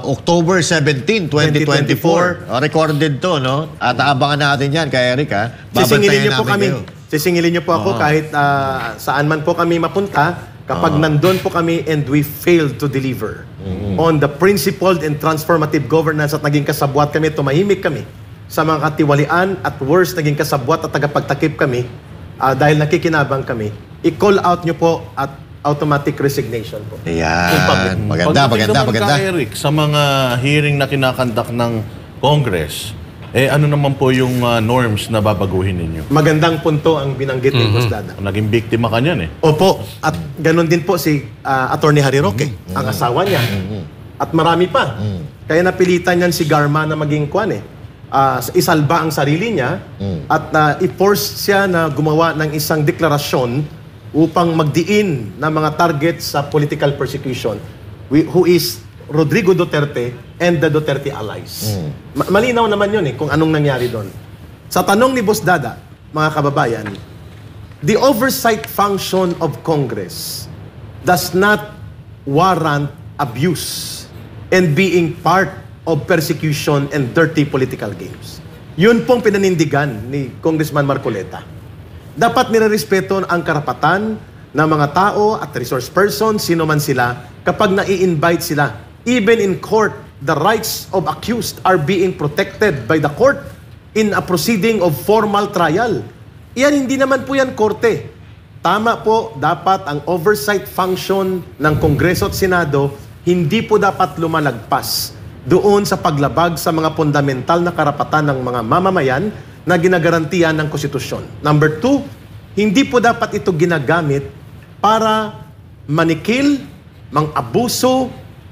[SPEAKER 3] October 17, 2024. Recorded to, no? At aabangan natin yan, Ka Eric, ha?
[SPEAKER 1] Sisingilin niyo po
[SPEAKER 3] namin
[SPEAKER 1] kami.
[SPEAKER 3] kayo.
[SPEAKER 1] Sisingilin niyo po ako kahit saan man po kami mapunta kapag nandun po kami and we failed to deliver on the principled and transformative governance at naging kasabwat kami, tumahimik kami sa mga katiwalian at worst, naging kasabwat at tagapagtakip kami dahil nakikinabang kami. I-call out niyo po at automatic resignation po.
[SPEAKER 3] Yan. Maganda.
[SPEAKER 2] Pagdating naman ka, Eric, sa mga hearing na kinakandak ng Congress, ano naman po yung norms na babaguhin ninyo?
[SPEAKER 1] Magandang punto ang binanggit ni Boss Dada.
[SPEAKER 2] Naging biktima ka niyan eh.
[SPEAKER 1] Opo, at ganun din po si Attorney Harry Roque, ang asawa niya. At marami pa. Kaya napilitan niyan si Garma na maging kwan eh. Isalba ang sarili niya at i-force siya na gumawa ng isang deklarasyon upang magdiin ng mga target sa political persecution, who is Rodrigo Duterte and the Duterte allies. Malinaw naman yun eh, kung anong nangyari doon. Sa tanong ni Boss Dada, mga kababayan, the oversight function of Congress does not warrant abuse and being part of persecution and dirty political games. Yun pong pinanindigan ni Congressman Marcoleta. Dapat nirerespeto ang karapatan ng mga tao at resource person, sino man sila, kapag nai-invite sila. Even in court, the rights of accused are being protected by the court in a proceeding of formal trial. Iyan, hindi naman po yan korte. Tama po, dapat ang oversight function ng Kongreso at Senado, hindi po dapat lumalagpas doon sa paglabag sa mga fundamental na karapatan ng mga mamamayan na ginagarantiyan ng konstitusyon. Number 2, hindi po dapat ito ginagamit para manikil, mang-abuso,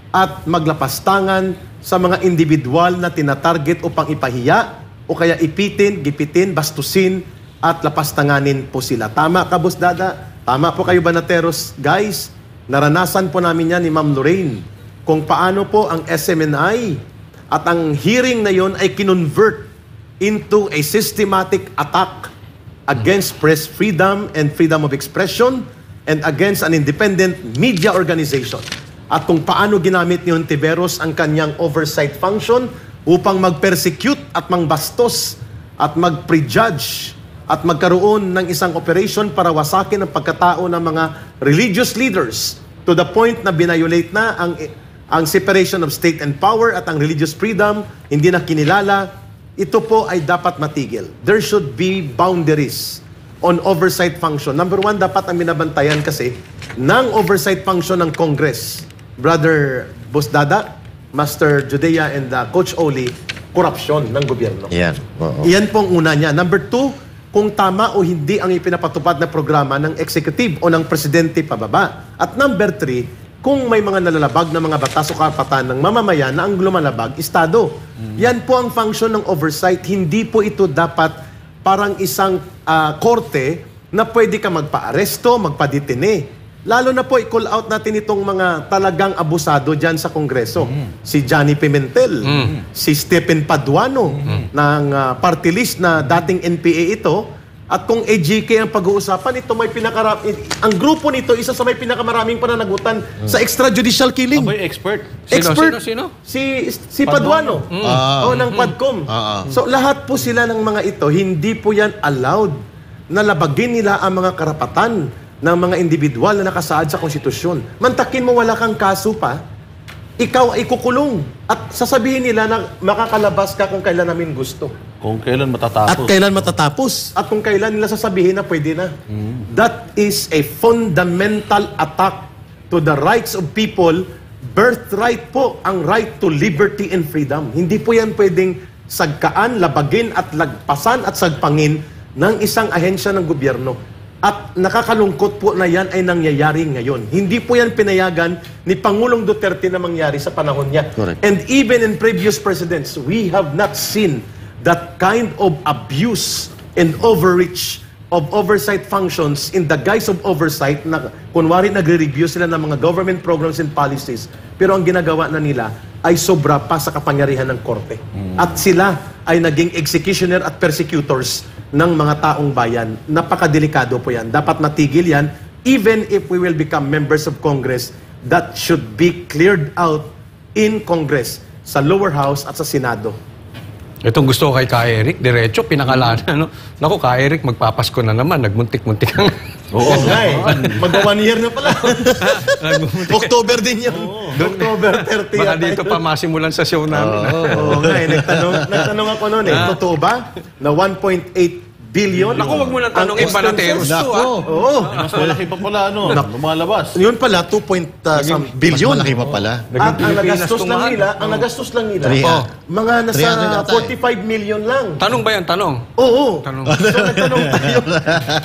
[SPEAKER 1] at maglapastangan sa mga individual na tinatarget upang ipahiya o kaya ipitin, gipitin, bastusin, at lapastanganin po sila. Tama ka, Boss Dada? Tama po kayo, Banateros. Guys, naranasan po namin yan ni Ma'am Lorraine kung paano po ang SMNI at ang hearing na yon ay kinonvert into a systematic attack against press freedom and freedom of expression and against an independent media organization. At kung paano ginamit ni Hontiveros ang kanyang oversight function upang mag-persecute at mangbastos at mag-prejudge at magkaroon ng isang operation para wasakin ang pagkatao ng mga religious leaders to the point na binayolate na ang separation of state and power at ang religious freedom, hindi na kinilala. Ito po ay dapat matigil. There should be boundaries on oversight function. Number 1, dapat ang binabantayan kasi ng oversight function ng Congress, Brother Boss Dada, Master Judea, and Coach Oli, korupsyon ng gobyerno.
[SPEAKER 3] Yan.
[SPEAKER 1] Iyan pong una niya. Number 2, kung tama o hindi ang ipinapatupad na programa ng executive o ng presidente pababa. At number 3, kung may mga nalalabag na mga batas o karapatan ng mamamayan na ang lumalabag, Estado. Yan po ang function ng oversight. Hindi po ito dapat parang isang korte na pwede ka magpa-aresto, magpa-detene. Lalo na po, i-call out natin itong mga talagang abusado dyan sa Kongreso. Si Johnny Pimentel, si Stephen Paduano, ng party list na dating NPA ito, At kung AGK ang pag-uusapan, ito may ang grupo nito, isa sa may pinakamaraming pananagutan sa extrajudicial killing.
[SPEAKER 2] Aboy, expert.
[SPEAKER 4] Sino?
[SPEAKER 1] Si Paduano. Ng Padcom. So lahat po sila ng mga ito, hindi po yan allowed na labagin nila ang mga karapatan ng mga individual na nakasaad sa konstitusyon. Mantakin mo wala kang kaso pa, ikaw ay kukulong. At sasabihin nila na makakalabas ka kung kailan namin gusto.
[SPEAKER 2] Kung kailan matatapos.
[SPEAKER 1] At kailan matatapos. At kung kailan nila sasabihin na pwede na. That is a fundamental attack to the rights of people. Birthright po ang right to liberty and freedom. Hindi po yan pwedeng sagkaan, labagin at lagpasan at sagpangin ng isang ahensya ng gobyerno. At nakakalungkot po na yan ay nangyayari ngayon. Hindi po yan pinayagan ni Pangulong Duterte na mangyari sa panahon niya.
[SPEAKER 3] Correct.
[SPEAKER 1] And even in previous presidents, we have not seen that kind of abuse and overreach of oversight functions in the guise of oversight na kunwari nagre-review sila ng mga government programs and policies, pero ang ginagawa na nila ay sobra pa sa kapangyarihan ng korte. At sila ay naging executioner at persecutors ng mga taong bayan. Napakadelikado po yan. Dapat matigil yan. Even if we will become members of Congress, that should be cleared out in Congress, sa lower house at sa Senado.
[SPEAKER 4] Itong gusto ko kay Ka-Eric, diretso, pinakalanan. No? Naku, Ka-Eric, magpapasko na naman. Nagmuntik-muntik ang...
[SPEAKER 1] Oo nga eh. Mag-1 year na pala. October din yun. October 30.
[SPEAKER 4] Baka dito pa masimulan sa show namin.
[SPEAKER 1] Oo nga eh. Nagtanong ako noon eh. Totoo ba na 1.8 billion?
[SPEAKER 4] Naku, wag mo nang tanongin
[SPEAKER 1] ang
[SPEAKER 4] Banateros to,
[SPEAKER 1] Oo.
[SPEAKER 2] Mas malaki pa pala, lumalabas.
[SPEAKER 1] Yun pala, 2 some billion.
[SPEAKER 3] Mas malaki pa pala.
[SPEAKER 1] At ang nagastos lang
[SPEAKER 4] tumahan.
[SPEAKER 1] nila, mga nasa 45 million lang.
[SPEAKER 4] Tanong ba yan? Tanong?
[SPEAKER 1] Oo.
[SPEAKER 4] Tanong.
[SPEAKER 1] So nagtanong tayo.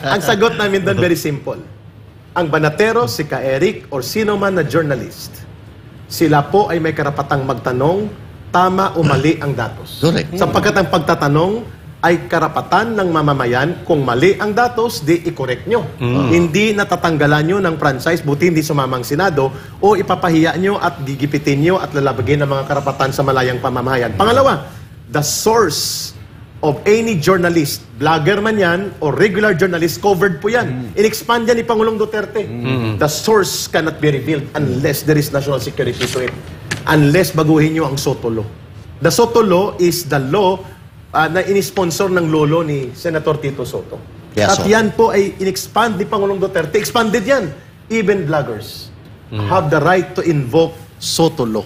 [SPEAKER 1] Ang sagot namin doon very simple. Ang Banateros, si Ka-Eric, or sino man na journalist, sila po ay may karapatang magtanong, tama o mali ang datos.
[SPEAKER 3] Correct.
[SPEAKER 1] Sapagkat ang pagtatanong ay karapatan ng mamamayan. Kung mali ang datos, di i-correct nyo. Hindi natatanggalan nyo ng franchise, buti hindi sumamang Senado, o ipapahiya nyo at gigipitin nyo at lalabagin ng mga karapatan sa malayang pamamayan. Pangalawa, the source of any journalist, vlogger man yan, o regular journalist, covered po yan. In-expand yan ni Pangulong Duterte. The source cannot be revealed unless there is national security to it. Unless baguhin nyo ang SOTO law. The SOTO law is the law na inisponsor ng lolo ni Senator Tito Soto.
[SPEAKER 3] Yes,
[SPEAKER 1] At yan po ay in-expand ni Pangulong Duterte. Expanded yan. Even vloggers have the right to invoke SOTO law.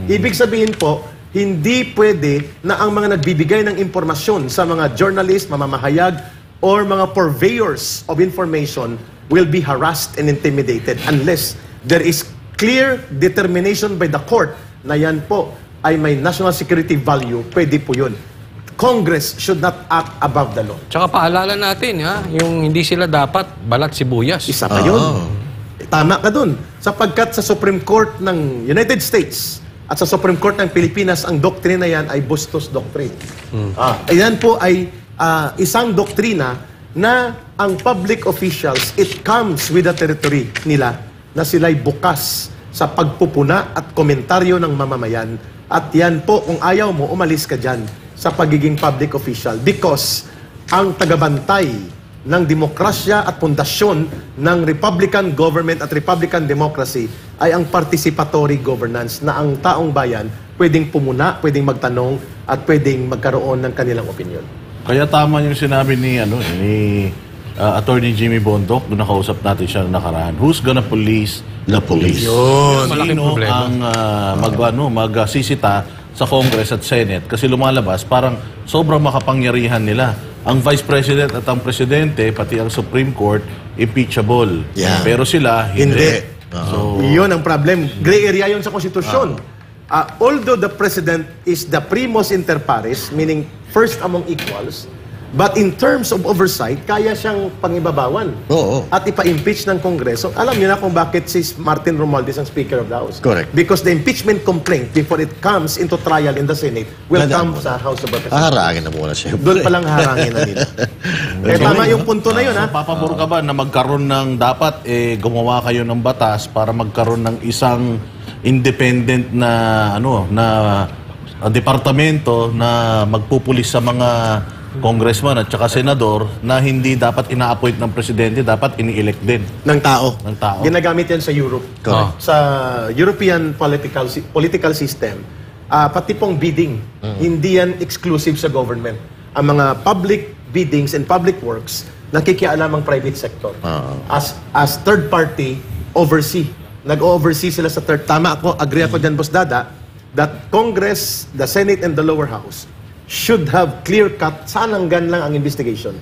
[SPEAKER 1] Ibig sabihin po, hindi pwede na ang mga nagbibigay ng impormasyon sa mga journalist, mamamahayag, or mga purveyors of information will be harassed and intimidated unless there is clear determination by the court na yan po ay may national security value, pwede po yun. Congress should not act above the law.
[SPEAKER 4] Tsaka paalala natin, yung hindi sila dapat balat sibuyas.
[SPEAKER 1] Isa pa yun. Tama ka dun. Sapagkat sa Supreme Court ng United States at sa Supreme Court ng Pilipinas, ang doktrina yan ay Bustos Doctrine. Ayan po ay isang doktrina na ang public officials, it comes with the territory nila na sila'y bukas sa pagpupuna at komentaryo ng mamamayan. At yan po, kung ayaw mo, umalis ka dyan sa pagiging public official because ang tagabantay ng demokrasya at pundasyon ng Republican government at Republican democracy ay ang participatory governance na ang taong bayan pwedeng pumuna, pwedeng magtanong at pwedeng magkaroon ng kanilang opinion.
[SPEAKER 2] Kaya tama yung sinabi ni Attorney Jimmy Bondoc, doon nakausap natin siya nakaraan. Who's gonna police the police?
[SPEAKER 1] Yun.
[SPEAKER 4] Malaking
[SPEAKER 2] Sino
[SPEAKER 4] problema.
[SPEAKER 2] ang magsisita sa Congress at Senate kasi lumalabas parang sobrang makapangyarihan nila. Ang Vice President at ang Presidente, pati ang Supreme Court, impeachable.
[SPEAKER 3] Yeah.
[SPEAKER 2] Pero sila, hindi. So,
[SPEAKER 1] Yun ang problem. Gray area yun sa konstitusyon. Although the President is the primus inter pares, meaning first among equals, but in terms of oversight, kaya siyang pangibabawan.
[SPEAKER 3] Oo.
[SPEAKER 1] At ipa-impeach ng Kongreso. Alam niyo na kung bakit si Martin Romualdez ang Speaker of the House.
[SPEAKER 3] Correct.
[SPEAKER 1] Because the impeachment complaint, before it comes into trial in the Senate, will come sa House of Representatives.
[SPEAKER 3] Haharangin na muna siya.
[SPEAKER 1] Doon palang harangin na nila. Kaya tama yung punto na yun, ha?
[SPEAKER 2] papabor ka ba na magkaroon ng dapat gumawa kayo ng batas para magkaroon ng isang independent na departamento na magpupulis sa mga congressman at saka senador na hindi dapat ina-appoint ng presidente, dapat ini-elect din
[SPEAKER 1] Ng tao.
[SPEAKER 2] ng tao.
[SPEAKER 1] Ginagamit yan sa Europe.
[SPEAKER 4] Correct.
[SPEAKER 1] Sa European political system, pati pong bidding, hindi yan exclusive sa government. Ang mga public biddings and public works, nakikialam ang private sector. As third party, oversee. Nag-oversee sila sa third. Tama ako, agree ako dyan, Boss Dada, that Congress, the Senate, and the lower house should have clear-cut saan hanggan lang ang investigation.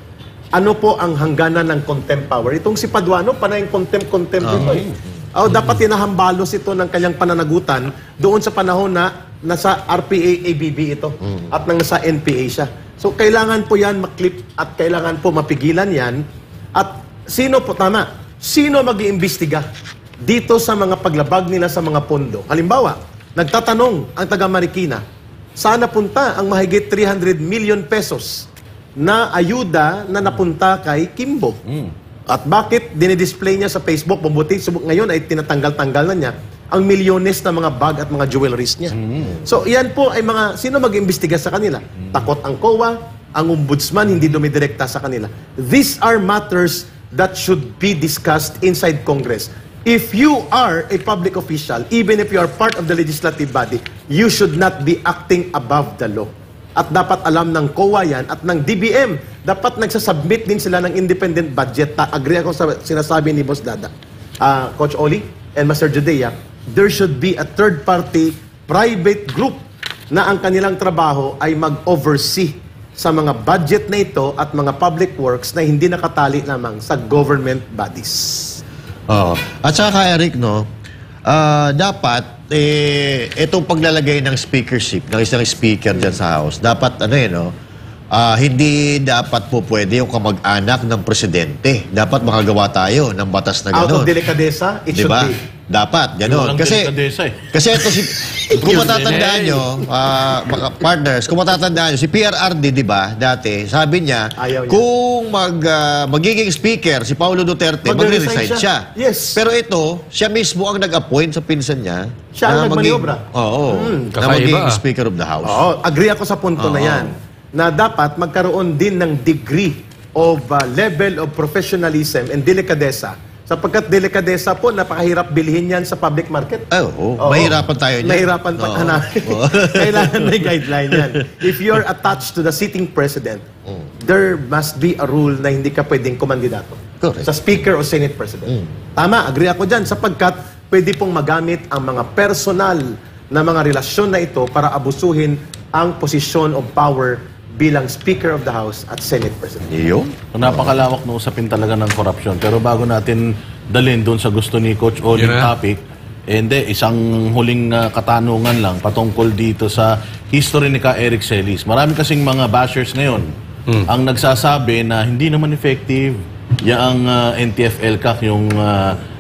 [SPEAKER 1] Ano po ang hangganan ng contempt power? Itong si Paduano, panay contempt ito eh. Dapat tinahambalos ito ng kanyang pananagutan doon sa panahon na nasa RPA, ABB ito at nang nasa NPA siya. So kailangan po yan maklip at kailangan po mapigilan yan. At sino po, tama, sino mag-iimbestiga dito sa mga paglabag nila sa mga pondo? Halimbawa, nagtatanong ang taga Marikina, saan napunta ang mahigit 300 million pesos na ayuda na napunta kay Kimbo? At bakit dinidisplay niya sa Facebook, mabuti ngayon ay tinatanggal-tanggal na niya ang milyones na mga bag at mga jewelries niya. So, yan po ay mga, sino mag-imbestiga sa kanila? Takot ang COA, ang ombudsman hindi dumidirekta sa kanila. These are matters that should be discussed inside Congress. If you are a public official, even if you are part of the legislative body, you should not be acting above the law. At dapat alam ng COA yan at ng DBM. Dapat nagsasubmit din sila ng independent budget. Agree ako sa sinasabi ni Boss Dada. Coach Oli and Master Judea, there should be a third-party private group na ang kanilang trabaho ay mag-oversee sa mga budget na ito at mga public works na hindi nakatali lamang sa government bodies.
[SPEAKER 3] At saka Eric, no, dapat itong paglalagay ng speakership ng isang speaker dyan sa House, dapat hindi dapat po pwede yung kamag-anak ng presidente. Dapat makagawa tayo ng batas na
[SPEAKER 1] Out
[SPEAKER 3] gano'n.
[SPEAKER 1] of delikadesa, it should
[SPEAKER 3] Diba?
[SPEAKER 1] be.
[SPEAKER 3] Dapat, gano'n.
[SPEAKER 2] Walang delikadesa eh.
[SPEAKER 3] Kasi ito kung matatandaan nyo, mga partners, kung matatandaan nyo, si PRRD, di ba, dati, sabi niya,
[SPEAKER 1] Ayaw niya.
[SPEAKER 3] kung magiging speaker si Paulo Duterte,
[SPEAKER 1] Magre-resign
[SPEAKER 3] magre-resign siya.
[SPEAKER 1] Yes.
[SPEAKER 3] Pero ito, siya mismo ang nag-appoint sa pinsan niya.
[SPEAKER 1] Siya ang
[SPEAKER 3] na maging-
[SPEAKER 1] nagmaniobra.
[SPEAKER 3] Oo. Na
[SPEAKER 4] kakaiba,
[SPEAKER 3] maging
[SPEAKER 4] ah.
[SPEAKER 3] Speaker of the House.
[SPEAKER 1] Oo, agree ako sa punto na yan. Na dapat magkaroon din ng degree of level of professionalism and delikadesa. Sapagkat delikadesa po, napakahirap bilhin yan sa public market.
[SPEAKER 3] Oo.
[SPEAKER 1] Oo.
[SPEAKER 3] Mahirapan tayo niyan.
[SPEAKER 1] Mahirapan pa hanapin. Kailangan may guideline yan. If you're attached to the sitting president, there must be a rule na hindi ka pwedeng kumandidato.
[SPEAKER 3] Correct.
[SPEAKER 1] Sa speaker o senate president. Tama, agree ako dyan. Sapagkat pwede pong magamit ang mga personal na mga relasyon na ito para abusuhin ang posisyon of power bilang Speaker of the House at Senate President.
[SPEAKER 3] Iyo.
[SPEAKER 2] Napakalawak na usapin talaga ng corruption. Pero bago natin dalhin doon sa gusto ni Coach Oli
[SPEAKER 4] Yun na.
[SPEAKER 2] topic, hindi, isang huling katanungan lang patungkol dito sa history ni Ka Eric Celis. Marami kasing mga bashers ngayon ang nagsasabi na hindi naman effective yung NTF-ELCAC, yung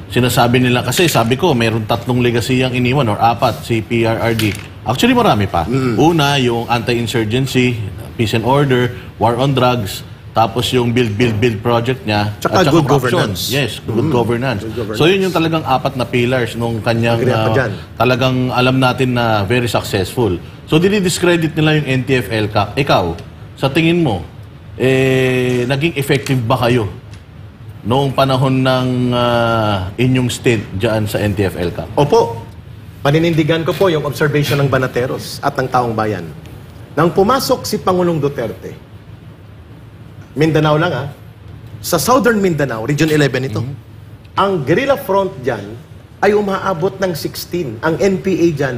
[SPEAKER 2] sinasabi nila. Kasi sabi ko, mayroon 3 legacy ang iniwan or 4 si PRRD. Actually, marami pa. Una, yung anti-insurgency, peace and order, war on drugs, tapos yung build project niya.
[SPEAKER 1] Tsaka
[SPEAKER 2] at
[SPEAKER 1] good
[SPEAKER 2] corruption.
[SPEAKER 1] governance.
[SPEAKER 2] Yes, good governance.
[SPEAKER 1] Good governance.
[SPEAKER 2] So yun yung talagang 4 na pillars nung kanyang
[SPEAKER 1] Agree ako dyan.
[SPEAKER 2] talagang alam natin na very successful. So dinidiscredit nila yung NTF-ELCAC. Ikaw, sa tingin mo, naging effective ba kayo noong panahon ng inyong stint dyan sa NTF-ELCAC?
[SPEAKER 1] Opo, paninindigan ko po yung observation ng Banateros at ng taong bayan. Nang pumasok si Pangulong Duterte, Mindanao lang sa Southern Mindanao, Region 11 ito, ang guerrilla front dyan ay umaabot ng 16. Ang NPA dyan,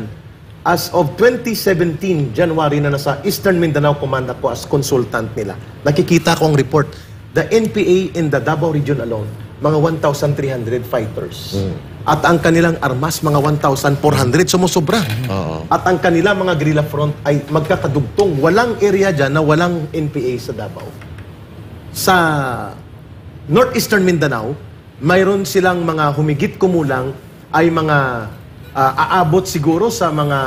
[SPEAKER 1] as of 2017, January na nasa Eastern Mindanao Command ako as consultant nila. Nakikita ko ang report. The NPA in the Davao region alone, mga 1,300 fighters. At ang kanilang armas, mga 1,400, sumusobra. At ang kanilang mga guerrilla front ay magkakadugtong. Walang area dyan na walang NPA sa Davao. Sa Northeastern Mindanao, mayroon silang mga humigit kumulang ay mga aabot siguro sa mga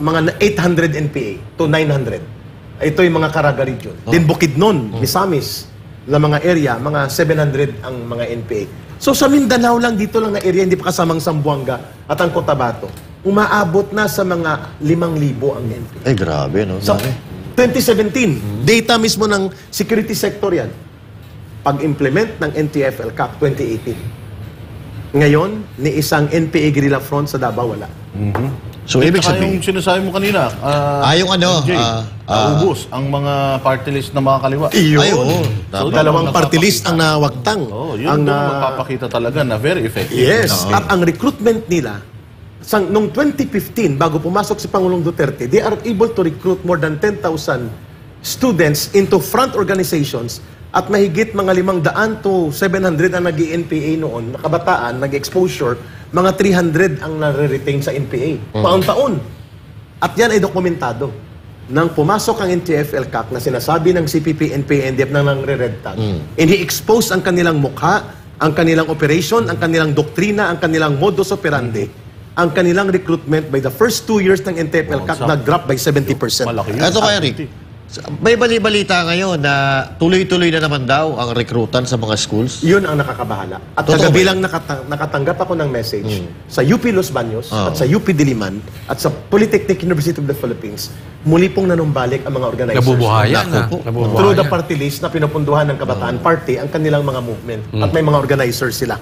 [SPEAKER 1] mga 800 NPA to 900. Ito yung mga Caraga region. Din Bukidnon, Misamis, na mga area, mga 700 ang mga NPA. So sa Mindanao lang, dito lang na area, hindi pa kasamang Zamboanga at ang Cotabato, umaabot na sa mga 5,000 ang NPA.
[SPEAKER 3] Ay, grabe, no?
[SPEAKER 1] So,
[SPEAKER 3] Dami.
[SPEAKER 1] 2017, data mismo ng security sector yan. Pag-implement ng NTF-ELCAC 2018. Ngayon, ni isang NPA guerrilla front sa Davao, wala.
[SPEAKER 3] So, ibig
[SPEAKER 2] Saka
[SPEAKER 3] sabihin,
[SPEAKER 2] yung sinasabi mo kanina,
[SPEAKER 3] yung ano,
[SPEAKER 2] MJ, naubos ang mga party list na mga kaliwa.
[SPEAKER 3] ay, oo.
[SPEAKER 2] So,
[SPEAKER 1] Dalawang party list ang nawagtang.
[SPEAKER 2] Oh, yun ang magpapakita talaga na very effective.
[SPEAKER 1] Yes, at ang recruitment nila, noong 2015, bago pumasok si Pangulong Duterte, they are able to recruit more than 10,000 students into front organizations at mahigit mga 500 to 700 ang nag-NPA noon, na kabataan, nag-exposure, mga 300 ang nare-retain sa NPA. Taon-taon. At yan ay dokumentado. Nang pumasok ang NTF-ELCAC na sinasabi ng CPP, NPA, NDF na nang-red tag, ini-expose ang kanilang mukha, ang kanilang operation, ang kanilang doktrina, ang kanilang modus operandi, ang kanilang recruitment by the first 2 years ng NTF-ELCAC nag-drop by 70%.
[SPEAKER 2] Malaki yun.
[SPEAKER 3] Ito kaya, Rick. May balita ngayon na tuloy-tuloy na naman daw ang rekrutan sa mga schools.
[SPEAKER 1] Yun ang nakakabahala. At
[SPEAKER 3] Totoo
[SPEAKER 1] kagabi
[SPEAKER 3] ba?
[SPEAKER 1] lang nakatanggap ako ng message sa UP Los Baños at sa UP Diliman at sa Polytechnic University of the Philippines, muli pong nanumbalik ang mga organizers.
[SPEAKER 4] Nabubuhayan na.
[SPEAKER 3] Naku po.
[SPEAKER 4] Nabubuhayan.
[SPEAKER 1] Through the party list na pinupunduhan ng Kabataan Party ang kanilang mga movement. At may mga organizers sila.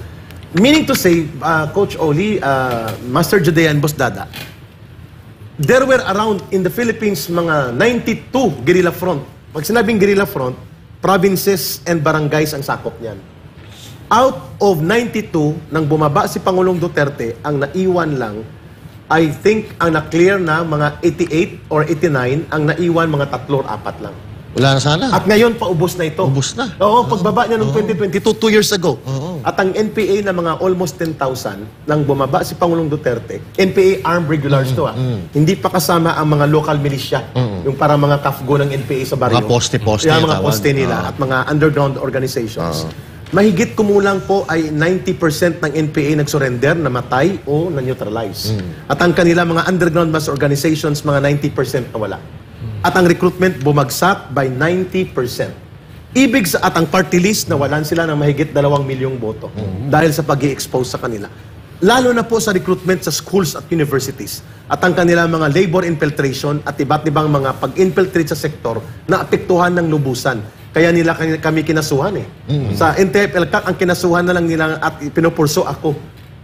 [SPEAKER 1] Meaning to say, Coach Oli, Master Judean Bosdada, there were around in the Philippines mga 92 guerrilla front. Pag sinabing guerrilla front, provinces and barangays ang sakop niyan. Out of 92, nang bumaba si Pangulong Duterte, ang naiwan lang, I think ang na-clear na mga 88 or 89, ang naiwan mga 3 or 4 lang.
[SPEAKER 3] Wala na sana.
[SPEAKER 1] At ngayon, paubos na ito.
[SPEAKER 3] Ubos na.
[SPEAKER 1] Oo, pagbaba niya noong 2022, 2 years ago. At ang NPA na mga almost 10,000, nang bumaba si Pangulong Duterte, NPA armed regulars to Hindi pa kasama ang mga local militia, yung para mga kafgo ng NPA sa baryo.
[SPEAKER 3] Mga poste-poste
[SPEAKER 1] Yung mga
[SPEAKER 3] tawag.
[SPEAKER 1] poste nila at mga underground organizations. Mahigit kumulang po ay 90% ng NPA nag-surrender, namatay o na-neutralize. At ang kanila mga underground mass organizations, mga 90% na wala. At ang recruitment bumagsak by 90%. Ibig sa at ang party list nawalan sila ng mahigit 2 milyong boto dahil sa pag-i-expose sa kanila. Lalo na po sa recruitment sa schools at universities. At ang kanila mga labor infiltration at iba't ibang mga pag-infiltrate sa sektor na apektuhan ng lubusan. Kaya nila kami kinasuhan Sa NTF-ELCAC, ang kinasuhan na lang nila at pinupurso ako.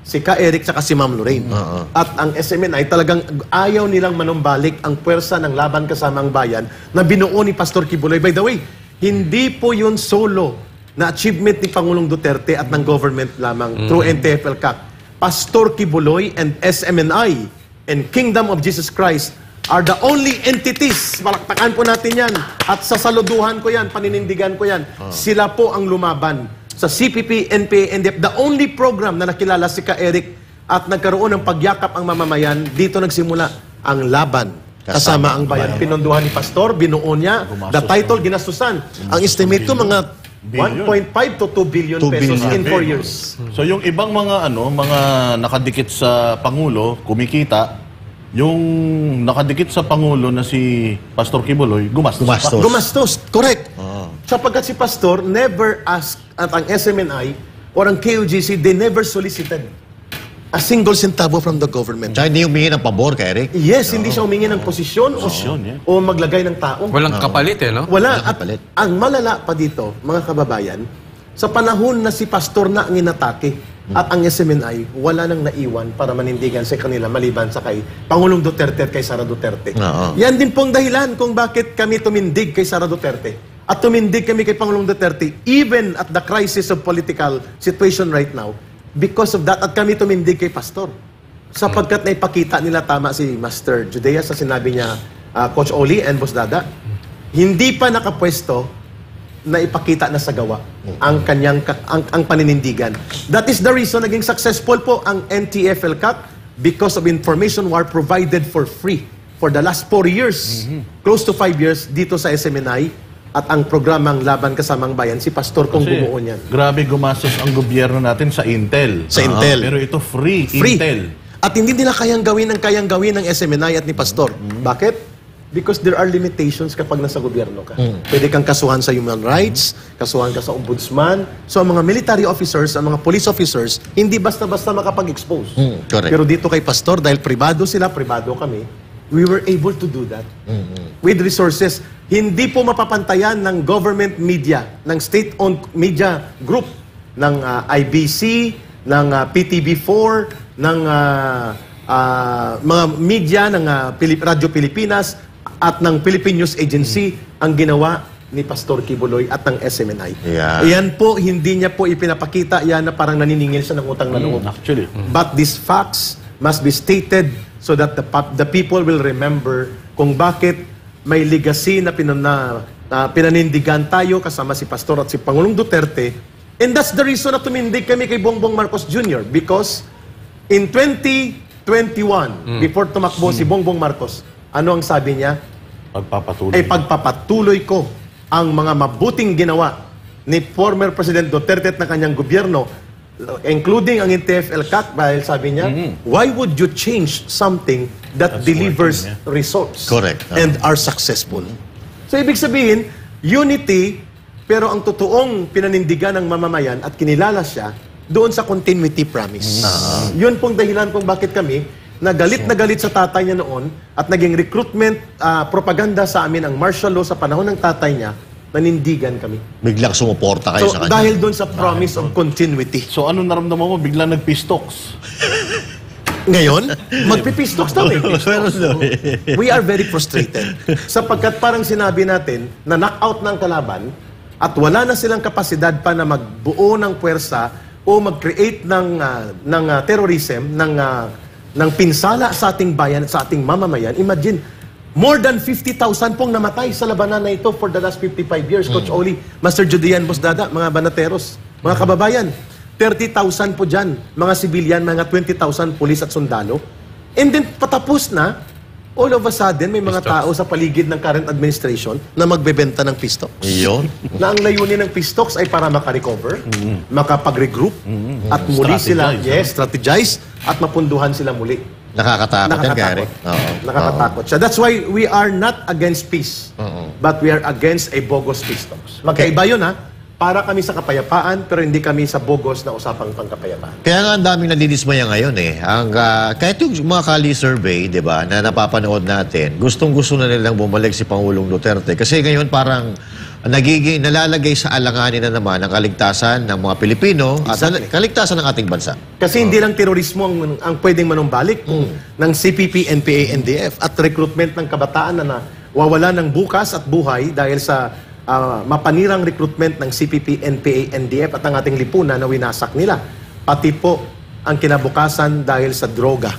[SPEAKER 1] Si Ka Eric at si Ma'am Lorraine. At ang SMNI talagang ayaw nilang manumbalik ang puwersa ng laban kasama ang bayan na binuo ni Pastor Kibuloy. By the way, hindi po yun solo na achievement ni Pangulong Duterte at ng government lamang through NTF-ELCAC. Pastor Kibuloy and SMNI and Kingdom of Jesus Christ are the only entities, palakpakan po natin yan, at sasaluduhan ko yan, paninindigan ko yan, sila po ang lumaban sa CPP, NPA, NDF, the only program na nakilala si Ka Eric at nagkaroon ng pagyakap ang mamamayan, dito nagsimula ang laban kasama ang bayan. Pinunduhan ni Pastor, binuo niya, the title ginastusan. Ang estimate ko mga 1.5 to 2 billion
[SPEAKER 3] 2
[SPEAKER 1] pesos
[SPEAKER 3] billion.
[SPEAKER 1] in 4 years.
[SPEAKER 2] So yung ibang mga mga nakadikit sa Pangulo, kumikita, yung nakadikit sa Pangulo na si Pastor Kibuloy, gumastos.
[SPEAKER 3] Gumastos.
[SPEAKER 1] Gumastos, correct. Sapagkat si Pastor never asked at ang SMNI or ang KOGC, they never solicited a single centavo from the government.
[SPEAKER 3] Tsaka hindi humingi ng pabor kay Eric.
[SPEAKER 1] Yes, hindi siya humingi ng posisyon o maglagay ng tao.
[SPEAKER 4] Walang kapalit
[SPEAKER 1] Wala.
[SPEAKER 3] Walang
[SPEAKER 1] At
[SPEAKER 3] kapalit.
[SPEAKER 1] ang malala pa dito, mga kababayan, sa panahon na si Pastor na ang inatake at ang SMNI, wala nang naiwan para manindigan sa kanila maliban sa kay Pangulong Duterte at kay Sara Duterte. Yan din pong dahilan kung bakit kami tumindig kay Sara Duterte. At tumindig kami kay Pangulong Duterte even at the crisis of political situation right now because of that. At kami tumindig kay Pastor. Sapagkat naipakita nila tama si Master Judea sa sinabi niya, Coach Oli and Boss Dada, hindi pa nakapwesto na ipakita na sa gawa ang kanyang ang paninindigan. That is the reason naging successful po ang NTF-ELCAC because of information war provided for free for the last 4 years, close to 5 years dito sa SMNI. At ang programang Laban Kasamang Bayan, si Pastor kung
[SPEAKER 2] Kasi
[SPEAKER 1] bumuo niyan.
[SPEAKER 2] grabe gumastos ang gobyerno natin sa Intel.
[SPEAKER 1] Sa Intel.
[SPEAKER 2] Pero ito free Intel.
[SPEAKER 1] At hindi nila kayang gawin ng SMNI at ni Pastor. Bakit? Because there are limitations kapag nasa gobyerno ka. Pwede kang kasuhan sa human rights, kasuhan ka sa ombudsman. So ang mga military officers, ang mga police officers, hindi basta-basta makapag-expose.
[SPEAKER 3] Correct.
[SPEAKER 1] Pero dito kay Pastor, dahil pribado sila, pribado kami, We were able to do that with resources. Hindi po mapapantayan ng government media, ng state-owned media group, ng IBC, ng PTV4, ng mga media, ng Radyo Pilipinas, at ng Philippine News Agency ang ginawa ni Pastor Kibuloy at ng SMNI.
[SPEAKER 3] Yeah.
[SPEAKER 1] Yan po, hindi niya po ipinapakita, yan na parang naniningil siya ng utang na loob.
[SPEAKER 2] Actually.
[SPEAKER 1] But these facts must be stated so that the people will remember kung bakit may legacy na pinanindigan tayo kasama si Pastor at si Pangulong Duterte. And that's the reason na tumindig kami kay Bongbong Marcos Jr. Because in 2021, before tumakbo si Bongbong Marcos, ano ang sabi niya?
[SPEAKER 2] Pagpapatuloy.
[SPEAKER 1] Ay pagpapatuloy ko ang mga mabuting ginawa ni former President Duterte at ng kanyang gobyerno, including ang TFL-CAC, dahil sabi niya, why would you change something that delivers results
[SPEAKER 3] Correct.
[SPEAKER 1] and are successful? So ibig sabihin, unity, pero ang totoong pinanindigan ng mamamayan at kinilala siya doon sa continuity promise. Yun pong dahilan kung bakit kami na galit sa tatay niya noon at naging recruitment propaganda sa amin ang martial law sa panahon ng tatay niya, nanindigan kami.
[SPEAKER 3] Biglang sumuporta kayo
[SPEAKER 1] So
[SPEAKER 3] sa kanya.
[SPEAKER 1] dahil doon sa promise of continuity.
[SPEAKER 2] So ano naramdaman mo? Biglang nag-pistoks.
[SPEAKER 1] Ngayon, magpipistoks daw eh.
[SPEAKER 3] Meron daw
[SPEAKER 1] We are very frustrated. Sapagkat parang sinabi natin na knockout ng kalaban at wala na silang kapasidad pa na magbuo ng puwersa o mag-create ng terrorism, ng pinsala sa ating bayan at sa ating mamamayan. Imagine, more than 50,000 pong namatay sa labanan na ito for the last 55 years. Coach Oli, Master Judean Bosdada, mga banateros, mga kababayan, 30,000 po dyan, mga sibilyan, mga 20,000 pulis at sundalo. And then, patapos na, all of a sudden, may mga tao sa paligid ng current administration na magbebenta ng pistoks.
[SPEAKER 3] Iyon.
[SPEAKER 1] Na ang layunin ng pistoks ay para makarecover, makapag-regroup, at muli sila, strategize, at mapunduhan sila muli.
[SPEAKER 3] Nakakatakot yan, Gary. Oo.
[SPEAKER 1] Nakakatakot siya. That's why we are not against peace, but we are against a bogus pistoks. Magkaiba yun, ha? Para kami sa kapayapaan, pero hindi kami sa bogus na usapang pangkapayapaan.
[SPEAKER 3] Kaya nga ang daming nadidismaya ngayon eh. Kahit yung mga Kali survey, di ba, na napapanood natin, gustong-gusto na nilang bumalik si Pangulong Duterte. Kasi ngayon parang nalalagay sa alanganin na naman ang kaligtasan ng mga Pilipino at kaligtasan ng ating bansa.
[SPEAKER 1] Kasi hindi lang terorismo ang pwedeng manumbalik ng CPP, NPA, NDF at recruitment ng kabataan na wawala ng bukas at buhay dahil sa mapanirang recruitment ng CPP, NPA, NDF at ang ating lipunan na winasak nila. Pati po ang kinabukasan dahil sa droga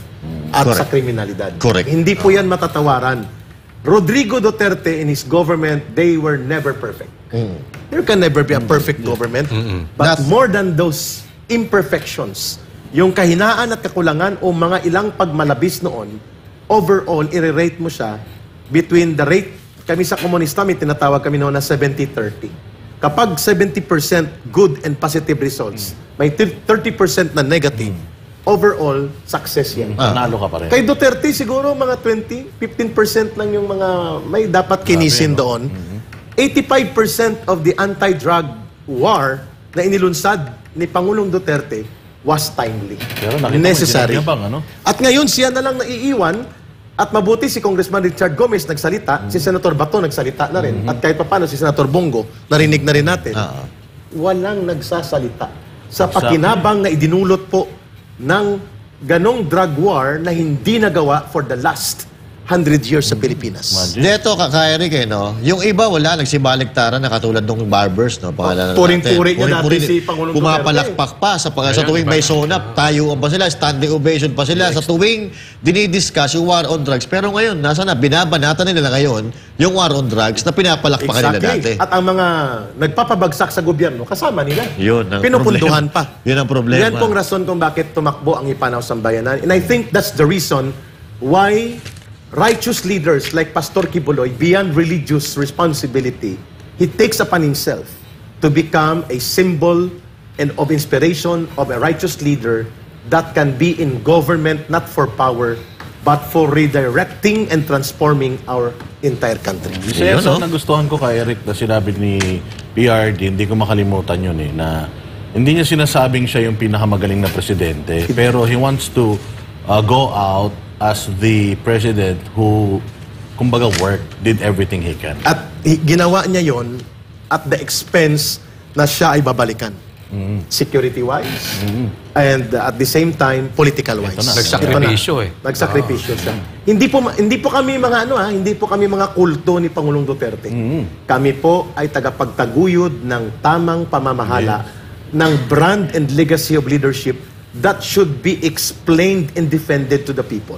[SPEAKER 1] at sa kriminalidad.
[SPEAKER 3] Correct.
[SPEAKER 1] Hindi po yan matatawaran. Rodrigo Duterte and his government, they were never perfect. There can never be a perfect government. But more than those imperfections, yung kahinaan at kakulangan o mga ilang pagmalabis noon, overall, i-rate mo siya between the rate. Kami sa komunista, may tinatawag kami noon na 70-30. Kapag 70% good and positive results, may 30% na negative, overall, success yan.
[SPEAKER 2] Nanalo ka pa rin.
[SPEAKER 1] Kay Duterte, siguro mga 15% lang yung mga may dapat kinisin doon. 85% of the anti-drug war na inilunsad ni Pangulong Duterte was timely.
[SPEAKER 2] Pero nakita mo,
[SPEAKER 1] necessary.
[SPEAKER 2] ginagabang, ano?
[SPEAKER 1] At ngayon, siya na lang naiiwan. At mabuti si Congressman Richard Gomez nagsalita, si Senator Bato nagsalita na rin, at kahit paano si Senator Bongo, narinig na rin natin. Walang nagsasalita sa pakinabang na idinulot po ng ganong drug war na hindi nagawa for the last 100 years sa Pilipinas.
[SPEAKER 3] Dito, Eric, no? Yung iba, wala, nagsibaliktaran na katulad ng barbers, no? Pangalanan
[SPEAKER 1] Puring-puri niya natin
[SPEAKER 3] Puring-puri.
[SPEAKER 1] si Pangulong
[SPEAKER 3] Pumapalakpak pa sa tuwing may sonap, tayuan pa sila, standing ovation pa sila. Sa tuwing dinidiscuss yung war on drugs. Pero ngayon, nasa na, binabanatan nila ngayon yung war on drugs na pinapalakpakan nila dati.
[SPEAKER 1] At ang mga nagpapabagsak sa gobyerno, kasama nila.
[SPEAKER 3] Yun ang
[SPEAKER 1] pinupunduhan
[SPEAKER 3] problema.
[SPEAKER 1] pa.
[SPEAKER 3] Yun ang problema.
[SPEAKER 1] Yan pong rason kung bakit tumakbo ang Ipanaw Sambayanan. And I think that's the reason why righteous leaders like Pastor Kibuloy, beyond religious responsibility, he takes upon himself to become a symbol and of inspiration of a righteous leader that can be in government not for power, but for redirecting and transforming our entire country.
[SPEAKER 2] Isa sa nagustuhan ko kay Eric na sinabi ni PRD, hindi ko makalimutan yun eh, na hindi niya sinasabing siya yung pinakamagaling na presidente, pero he wants to go out as the president who, kumbaga, did everything he can.
[SPEAKER 1] At ginawa niya yon at the expense na siya ay babalikan. Security-wise, and at the same time, political-wise.
[SPEAKER 2] Ito na.
[SPEAKER 4] Nagsakripisyo eh.
[SPEAKER 1] Nagsakripisyo siya. Hindi po kami mga hindi po kami mga kulto ni Pangulong Duterte. Kami po ay tagapagtaguyod ng tamang pamamahala ng brand and legacy of leadership that should be explained and defended to the people.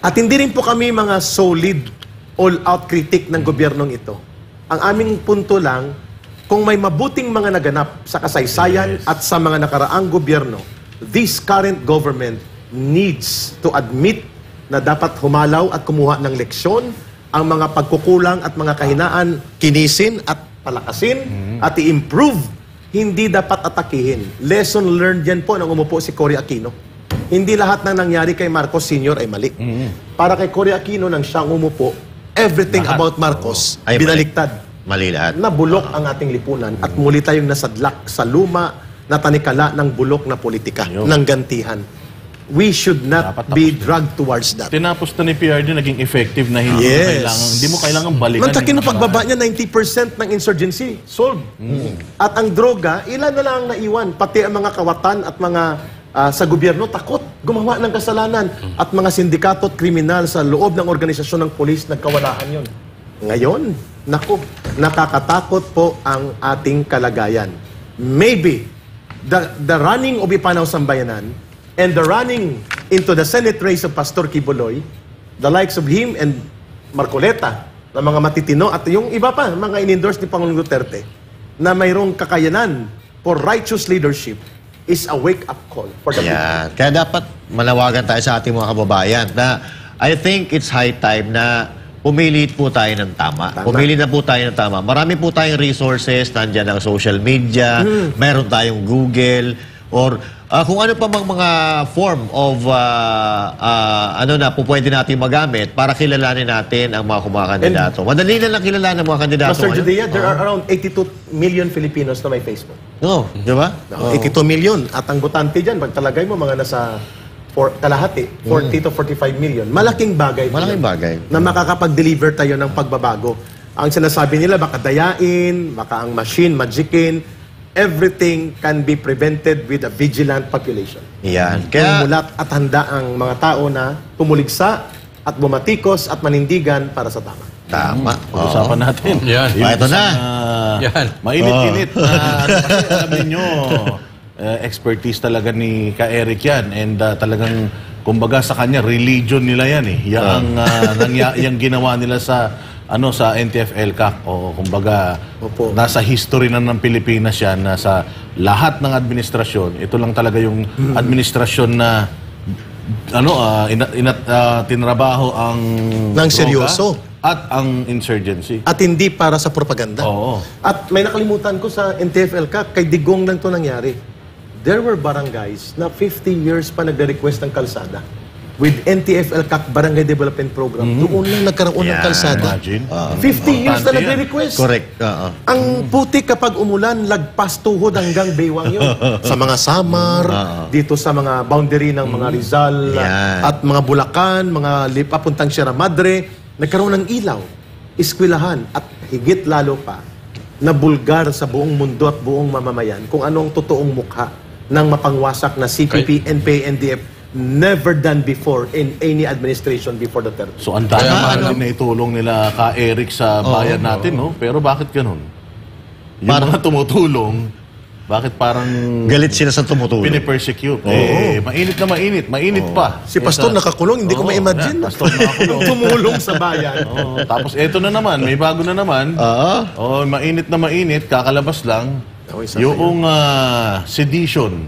[SPEAKER 1] At hindi rin po kami mga solid, all-out critic ng gobyernong ito. Ang aming punto lang, kung may mabuting mga naganap sa kasaysayan at sa mga nakaraang gobyerno, this current government needs to admit na dapat humalaw at kumuha ng leksyon, ang mga pagkukulang at mga kahinaan kinisin at palakasin at i-improve. Hindi dapat atakihin. Lesson learned yan po nang umupo si Cory Aquino. Hindi lahat ng nangyari kay Marcos Sr. ay mali. Para kay Cory Aquino, nang siyang umupo, everything about Marcos
[SPEAKER 3] Ay,
[SPEAKER 1] binaliktad.
[SPEAKER 3] Mali lahat.
[SPEAKER 1] Nabulok ang ating lipunan at muli tayong nasadlak sa luma na tanikala ng bulok na politika, ng gantihan. We should not
[SPEAKER 2] Dapat
[SPEAKER 1] be dragged towards that.
[SPEAKER 2] Tinapos na ni PRD, naging effective na hindi mo kailangan balikan.
[SPEAKER 1] Nang takin pagbaba niya, 90% ng insurgency solved. At ang droga, ilan na lang ang naiwan. Pati ang mga kawatan at mga sa gobyerno, takot gumawa ng kasalanan. At mga sindikato at kriminal sa loob ng organisasyon ng polis, nagkawalaan yon. Ngayon, naku, nakakatakot po ang ating kalagayan. Maybe, the running of Ipanaw Sambayanan and the running into the Senate race of Pastor Kibuloy, the likes of him and Marcoleta, na mga matitino, at yung iba pa, mga in-endorse ni Pangulong Duterte, na mayroong kakayanan for righteous leadership, is a wake-up call for the people.
[SPEAKER 3] Yan. Kaya dapat manawagan tayo sa ating mga kababayan na I think it's high time na pumili po tayo ng tama. Pumili na po tayo ng tama. Marami po tayong resources, nandiyan ang social media, meron tayong Google, or kung ano pa mang mga form of pwede natin magamit para kilalanin natin ang mga kumakandidato. Madali na lang kilalanin ang mga kandidato.
[SPEAKER 1] Master Judea, there are around 82 million Filipinos na may Facebook.
[SPEAKER 3] No, di ba?
[SPEAKER 1] 82 million. At ang botante dyan, pag talagay mo, mga nasa kalahati, 40 to 45 million. Malaking bagay.
[SPEAKER 3] Malaking bagay.
[SPEAKER 1] Na makakapag-deliver tayo ng pagbabago. Ang sinasabi nila, baka dayain, baka ang machine, magicin, everything can be prevented with a vigilant population.
[SPEAKER 3] Yan.
[SPEAKER 1] Kaya mulat at handa ang mga tao na tumuligsa at bumatikos at manindigan para sa tama.
[SPEAKER 3] Tama.
[SPEAKER 2] Pag-usapan natin.
[SPEAKER 4] Yan.
[SPEAKER 3] Ito na.
[SPEAKER 4] Yan.
[SPEAKER 2] Mainit-init na, kasi alam ninyo, expertise talaga ni Ka-Eric yan. And talagang, kumbaga sa kanya, religion nila yan eh. Yung ginawa nila sa NTF-ELCAC. O kumbaga, nasa history na ng Pilipinas yan, na sa lahat ng administrasyon, ito lang talaga yung administrasyon na tinrabaho ang
[SPEAKER 1] Nang seryoso.
[SPEAKER 2] at ang insurgency.
[SPEAKER 1] At hindi para sa propaganda.
[SPEAKER 2] Oo.
[SPEAKER 1] At may nakalimutan ko sa NTF-ELCAC, kay Digong lang to nangyari. There were barangays na 50 years pa nagre-request ng kalsada. With NTF-ELCAC Barangay Development Program, doon lang nagkaroon ng kalsada.
[SPEAKER 2] Imagine.
[SPEAKER 1] 50 years na nagre-request.
[SPEAKER 3] Correct.
[SPEAKER 1] Ang putik kapag umulan, lagpas tuhod hanggang Baywang yun. Sa mga Samar, dito sa mga boundary ng mga Rizal,
[SPEAKER 3] Yan.
[SPEAKER 1] at mga Bulacan, mga papuntang Sierra Madre, nagkaroon ng ilaw, iskwilahan, at higit lalo pa, na bulgar sa buong mundo at buong mamamayan kung anong totoong mukha ng mapangwasak na CPP, NPA, NDF, never done before in any administration before the term.
[SPEAKER 2] So, ang dami na itulong nila Ka-Eric sa bayan natin, no? Pero bakit ganun? Yung mga tumutulong, bakit parang
[SPEAKER 3] Galit sila sa tumutulong.
[SPEAKER 2] pinipersecute? Mainit na mainit. Mainit pa.
[SPEAKER 1] Si Pastor nakakulong, hindi ko ma-imagine.
[SPEAKER 2] Pastor nakakulong.
[SPEAKER 1] Tumulong sa bayan.
[SPEAKER 2] Tapos eto na naman, may bago na naman. Mainit na mainit, kakalabas lang. Yung sedition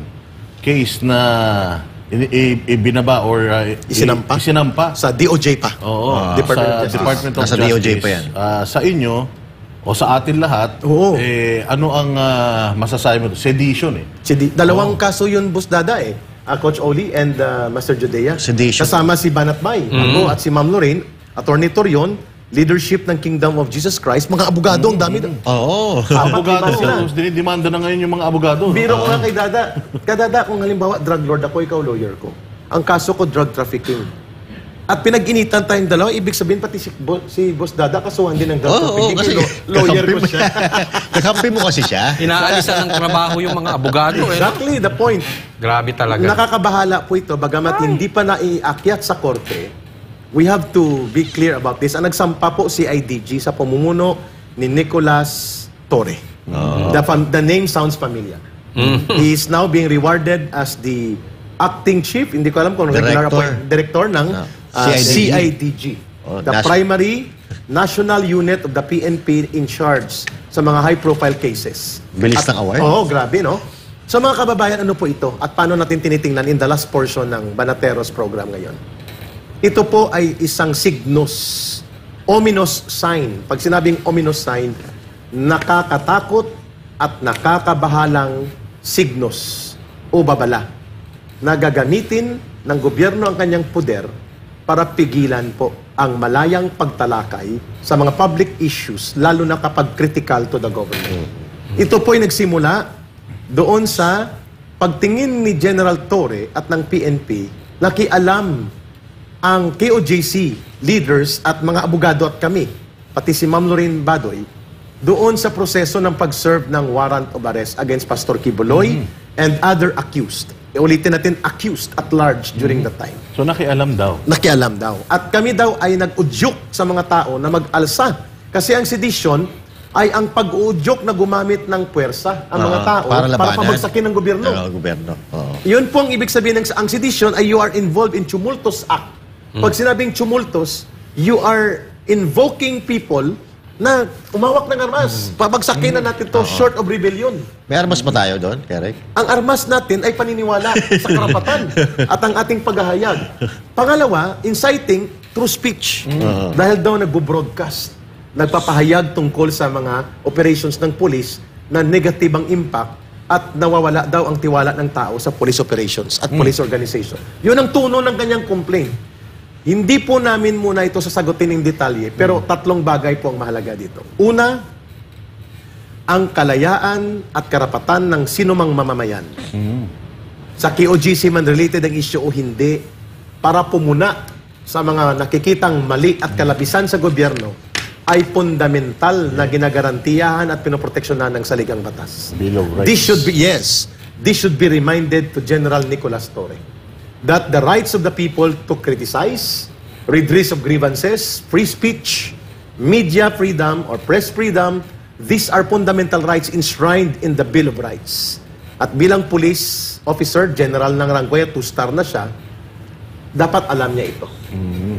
[SPEAKER 2] case na ibinaba or isinampa
[SPEAKER 1] Sa DOJ pa.
[SPEAKER 2] sa Department of
[SPEAKER 3] Nasa
[SPEAKER 2] Justice.
[SPEAKER 3] DOJ pa yan.
[SPEAKER 2] Sa inyo o sa atin lahat,
[SPEAKER 1] Oo.
[SPEAKER 2] ano ang masasabi mo? Sedition eh.
[SPEAKER 1] Dalawang kaso yun, Boss Dada eh. Coach Oli and Master Judea.
[SPEAKER 3] Sedition.
[SPEAKER 1] Kasama si Banat Bay. Ako at si Ma'am Lorraine, Attorney Torion, leadership ng Kingdom of Jesus Christ, mga abogado, ang dami doon.
[SPEAKER 3] Oo.
[SPEAKER 2] Abogado
[SPEAKER 1] Apat, lima
[SPEAKER 2] sila. Dinidemanda na ngayon yung mga abogado.
[SPEAKER 1] Biro ko nga kay Dada. Dada, kung halimbawa, drug lord ako, ikaw lawyer ko. Ang kaso ko, drug trafficking. At pinag-initan tayong dalawa, ibig sabihin pati si Boss Dada kasuhan din ng drug trafficking.
[SPEAKER 3] kasi
[SPEAKER 1] Lawyer ko siya.
[SPEAKER 3] Kakampi mo kasi siya.
[SPEAKER 4] Inaalisan ng trabaho yung mga abogado.
[SPEAKER 1] Exactly the point.
[SPEAKER 4] Grabe talaga.
[SPEAKER 1] Nakakabahala po ito, bagamat hindi pa naiakyat sa korte, we have to be clear about this. Ang nagsampa po si IDG sa pamumuno ni Nicolas Torre. The name sounds familiar. He is now being rewarded as the acting chief, hindi ko alam kung regular director ng CIDG. The primary national unit of the PNP in charge sa mga high-profile cases.
[SPEAKER 3] Bilis ng award.
[SPEAKER 1] Oo, grabe, no? So mga kababayan, ano po ito? At paano natin tinitingnan in the last portion ng Banateros program ngayon? Ito po ay isang signos, ominous sign. Pag sinabing ominous sign, nakakatakot at nakakabahalang signos o babala na gagamitin ng gobyerno ang kanyang poder para pigilan po ang malayang pagtalakay sa mga public issues, lalo na kapag critical to the government. Ito po ay nagsimula doon sa pagtingin ni General Torre at ng PNP, nakialam ang KOJC leaders at mga abogado at kami, pati si Ma'am Lorraine Badoy, doon sa proseso ng pag-serve ng warrant of arrest against Pastor Kibuloy and other accused. Ulitin natin, accused at large during that time.
[SPEAKER 2] So nakialam daw.
[SPEAKER 1] Nakialam daw. At kami daw ay nag-udyok sa mga tao na mag-alsa. Kasi ang sedition ay ang pag-uudyok na gumamit ng puwersa ang mga tao para pabagsakin ng gobyerno. Yun po ang ibig sabihin ng ang sedition ay you are involved in tumultuous act. Pag sinabing tumultuous, you are invoking people na umawak ng armas. Pabagsakin na natin to short of rebellion.
[SPEAKER 3] May armas ba tayo doon, Kerek?
[SPEAKER 1] Ang armas natin ay paniniwala sa karapatan at ang ating paghahayag. Pangalawa, inciting through speech. Dahil daw nagbo-broadcast, nagpapahayag tungkol sa mga operations ng police na negatibang impact at nawawala daw ang tiwala ng tao sa police operations at police organization. Yun ang tuno ng kanyang complaint. Hindi po namin muna ito sasagutin ng detalye, pero tatlong bagay po ang mahalaga dito. Una, ang kalayaan at karapatan ng sinumang mamamayan. Sa KOGC man related ang issue o hindi, para pumuna sa mga nakikitang mali at kalabisan sa gobyerno, ay fundamental na ginagarantiyahan at pinoproteksyonan ng saligang batas.
[SPEAKER 2] Bill of Rights.
[SPEAKER 1] This should be reminded to General Nicolas Torre that the rights of the people to criticize, redress of grievances, free speech, media freedom or press freedom, these are fundamental rights enshrined in the Bill of Rights. At bilang police officer, general ng ranggo, 2-star na siya, dapat alam niya ito.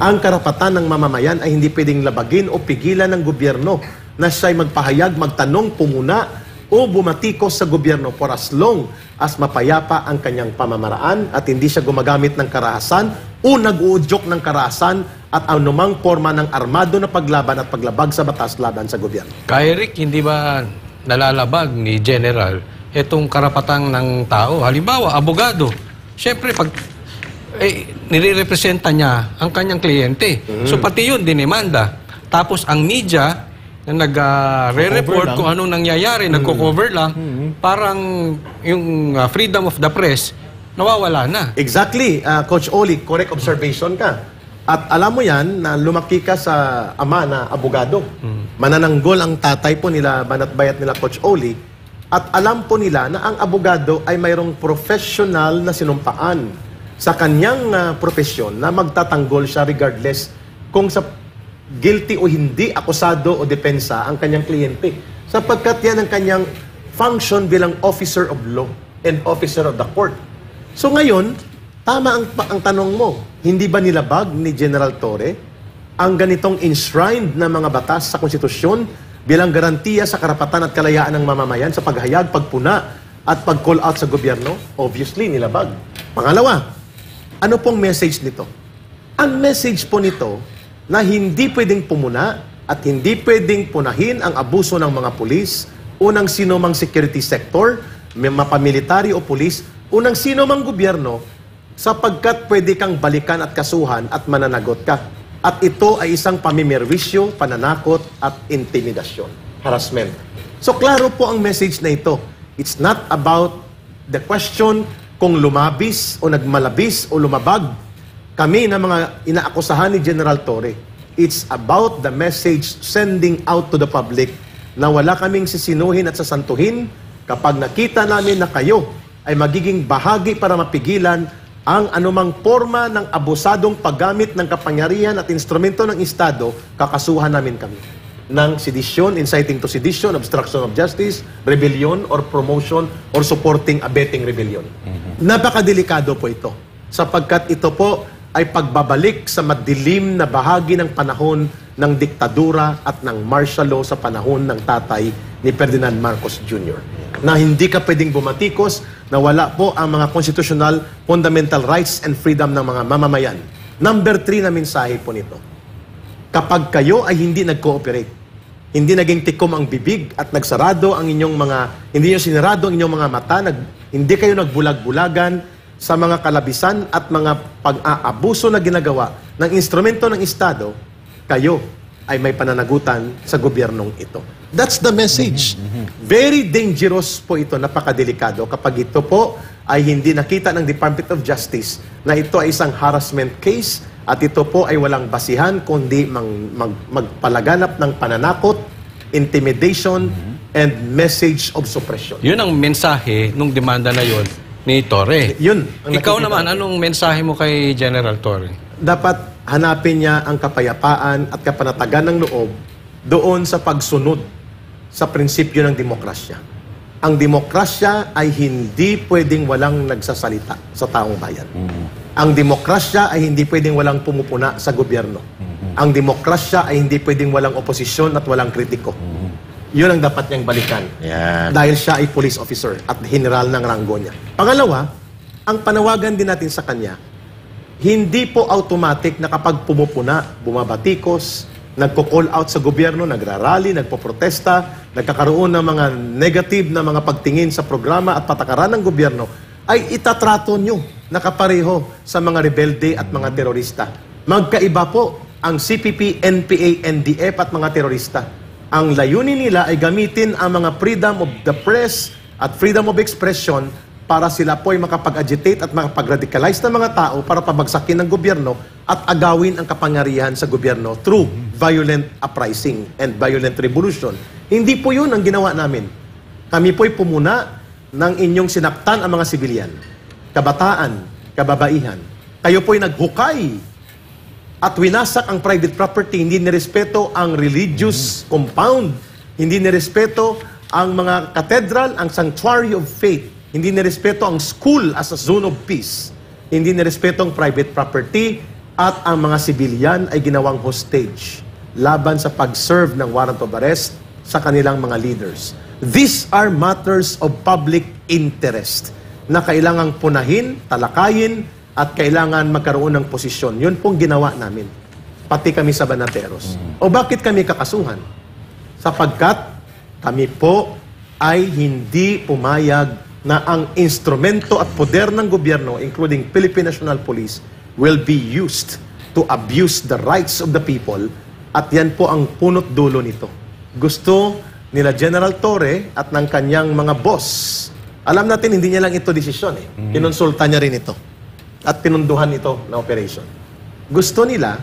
[SPEAKER 1] Ang karapatan ng mamamayan ay hindi pwedeng labagin o pigilan ng gobyerno na siya'y magpahayag, magtanong, pumuna, o bumatikos sa gobyerno for as long as mapayapa ang kanyang pamamaraan at hindi siya gumagamit ng karahasan o nag-uudyok ng karahasan at anumang forma ng armado na paglaban at paglabag sa batas laban sa gobyerno.
[SPEAKER 4] Kay Rick, hindi ba nalalabag ni General itong karapatang ng tao? Halimbawa, abogado. Siyempre, pag nire-representa niya ang kanyang kliyente. So, pati yun, dinemanda. Tapos, ang media na nag-re-report kung anong nangyayari, nagko-cover lang, parang yung freedom of the press, nawawala na.
[SPEAKER 1] Exactly. Coach Oli, correct observation ka. At alam mo yan, na lumaki ka sa ama na abogado. Manananggol ang tatay po nila, banat-bayat nila Coach Oli. At alam po nila na ang abogado ay mayroong professional na sinumpaan sa kanyang profesyon na magtatanggol siya regardless kung sa guilty o hindi, akusado o depensa ang kanyang kliyente. Sapagkat yan ang kanyang function bilang officer of law and officer of the court. So ngayon, tama ang tanong mo, hindi ba nilabag ni General Torre ang ganitong enshrined na mga batas sa konstitusyon bilang garantiya sa karapatan at kalayaan ng mamamayan sa paghayag, pagpuna at pag-call out sa gobyerno? Obviously, nilabag. Pangalawa, ano pong message nito? Ang message po nito na hindi pwedeng pumuna at hindi pwedeng punahin ang abuso ng mga pulis o ng sino mang security sector, mapamilitary o pulis, o ng sino mang gobyerno sapagkat pwede kang balikan at kasuhan at mananagot ka. At ito ay isang pamimerwisyo, pananakot at intimidasyon, harassment. So klaro po ang message na ito. It's not about the question kung lumabis o nagmalabis o lumabag kami na mga inaakusahan ni General Torre, it's about the message sending out to the public na wala kaming sisinuhin at sasantuhin kapag nakita namin na kayo ay magiging bahagi para mapigilan ang anumang forma ng abusadong paggamit ng kapangyarihan at instrumento ng Estado, kakasuhan namin kami ng sedisyon, inciting to sedition, obstruction of justice, rebellion, or promotion, or supporting, abetting rebellion. Napakadelikado po ito, sapagkat ito po ay pagbabalik sa madilim na bahagi ng panahon ng diktadura at ng martial law sa panahon ng tatay ni Ferdinand Marcos Jr. Na hindi ka pwedeng bumatikos na wala po ang mga constitutional fundamental rights and freedom ng mga mamamayan. Number 3 na mensahe po nito. Kapag kayo ay hindi nag-cooperate, hindi naging tikom ang bibig at nagsarado ang inyong mga, hindi nyo sinarado ang inyong mga mata, hindi kayo nagbulag-bulagan sa mga kalabisan at mga pag-aabuso na ginagawa ng instrumento ng Estado, kayo ay may pananagutan sa gobyernong ito. That's the message. Very dangerous po ito, napakadelikado kapag ito po ay hindi nakita ng Department of Justice na ito ay isang harassment case at ito po ay walang basihan kundi magpalaganap ng pananakot, intimidation, and message of suppression.
[SPEAKER 4] Yun ang mensahe nung demanda na yun ni Torre.
[SPEAKER 1] Yun.
[SPEAKER 4] Ikaw naman, anong mensahe mo kay General Torre?
[SPEAKER 1] Dapat hanapin niya ang kapayapaan at kapanatagan ng loob doon sa pagsunod sa prinsipyo ng demokrasya. Ang demokrasya ay hindi pwedeng walang nagsasalita sa taong bayan. Ang demokrasya ay hindi pwedeng walang pumupuna sa gobyerno. Ang demokrasya ay hindi pwedeng walang oposisyon at walang kritiko. Yun ang dapat niyang balikan.
[SPEAKER 3] Yan.
[SPEAKER 1] Dahil siya ay police officer at general ng ranggo niya. Pangalawa, ang panawagan din natin sa kanya, hindi po automatic na kapag pumupuna, bumabatikos, nagko-call out sa gobyerno, nagrarally, nagpoprotesta, nagkakaroon ng mga negative na mga pagtingin sa programa at patakaran ng gobyerno, ay itatrato nyo na kapareho sa mga rebelde at mga terorista. Magkaiba po ang CPP, NPA, NDF at mga terorista. Ang layunin nila ay gamitin ang mga freedom of the press at freedom of expression para sila po ay makapag-agitate at makapag-radicalize ng mga tao para pabagsakin ng gobyerno at agawin ang kapangyarihan sa gobyerno through violent uprising and violent revolution. Hindi po yun ang ginawa namin. Kami po'y pumuna ng inyong sinaktan ang mga sibilyan, kabataan, kababaihan. Kayo po'y naghukay at winasak ang private property, hindi nirespeto ang religious compound, hindi nirespeto ang mga cathedral, ang sanctuary of faith, hindi nirespeto ang school as a zone of peace, hindi nirespeto ang private property, at ang mga sibilyan ay ginawang hostage laban sa pag-serve ng warrant of arrest sa kanilang mga leaders. These are matters of public interest na kailangang punahin, talakayin, at kailangan magkaroon ng posisyon. Yun pong ginawa namin. Pati kami sa Banateros. O bakit kami kakasuhan? Sapagkat kami po ay hindi pumayag na ang instrumento at poder ng gobyerno, including Philippine National Police, will be used to abuse the rights of the people. At yan po ang punot dulo nito. Gusto nila General Torre at ng kanyang mga boss. Alam natin, hindi niya lang ito desisyon eh. Kinonsulta niya rin ito. At pinunduhan ito na operation. Gusto nila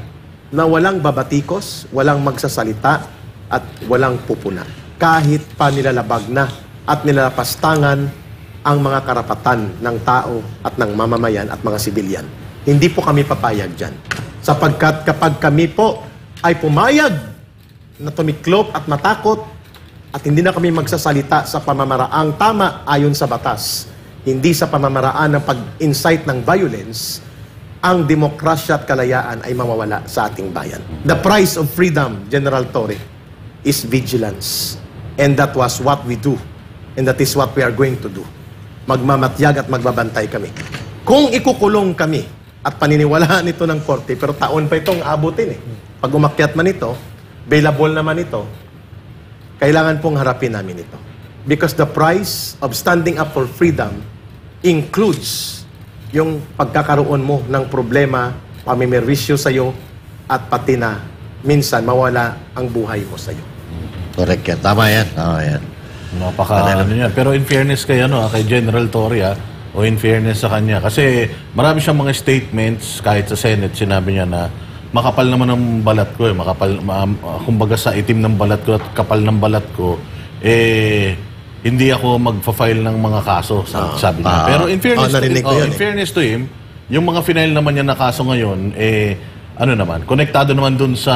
[SPEAKER 1] na walang babatikos, walang magsasalita, at walang pupuna. Kahit pa nilalabag na at nilalapastangan ang mga karapatan ng tao at ng mamamayan at mga sibilyan. Hindi po kami papayag dyan. Sapagkat kapag kami po ay pumayag na tumiklop at matakot at hindi na kami magsasalita sa pamamaraang tama ayon sa batas, hindi sa pamamaraan ng pag-incite ng violence, ang demokrasya at kalayaan ay mawawala sa ating bayan. The price of freedom, General Torre, is vigilance. And that was what we do. And that is what we are going to do. Magmamatyag at magbabantay kami. Kung ikukulong kami at paniniwalaan ito ng korte, pero taon pa itong abutin eh. Pag umakyat man ito, bailable naman ito, kailangan pong harapin namin ito. Because the price of standing up for freedom includes yung pagkakaroon mo ng problema, pamimerwisyo sa'yo, at pati na minsan mawala ang buhay mo sa'yo.
[SPEAKER 3] Correct yan. Tama yan. Tama yan.
[SPEAKER 2] Napaka ano yan. Pero in fairness kay, kay General Torre, O in fairness sa kanya. Kasi marami siyang mga statements, kahit sa Senate, sinabi niya na makapal naman ang balat ko. Kumbaga sa itim ng balat ko at kapal ng balat ko, hindi ako magfa-file ng mga kaso, sabi niya. Pero in fairness to him, yung mga final naman niya na kaso ngayon, konektado naman dun sa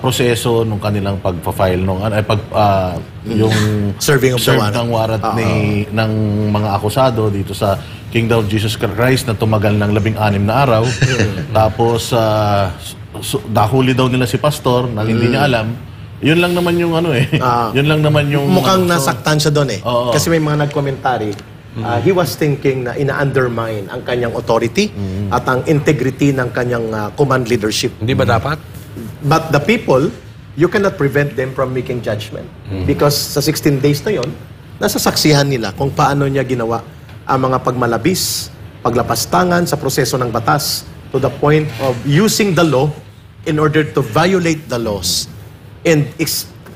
[SPEAKER 2] proseso nung kanilang pagpa-file yung
[SPEAKER 1] Serving of the warrant.
[SPEAKER 2] ng warrant ng mga akusado dito sa Kingdom of Jesus Christ na tumagal ng 16 na araw. Tapos nahuli daw nila si pastor na hindi niya alam. Yun lang naman yung yun lang naman yung
[SPEAKER 1] mukhang nasaktan siya doon Kasi may mga nag-commentary. He was thinking na ina-undermine ang kanyang authority at ang integrity ng kanyang command leadership.
[SPEAKER 4] Hindi ba dapat?
[SPEAKER 1] But the people, you cannot prevent them from making judgment. Because sa 16 days na yon, nasasaksihan nila kung paano niya ginawa ang mga pagmalabis, paglapastangan sa proseso ng batas to the point of using the law in order to violate the laws and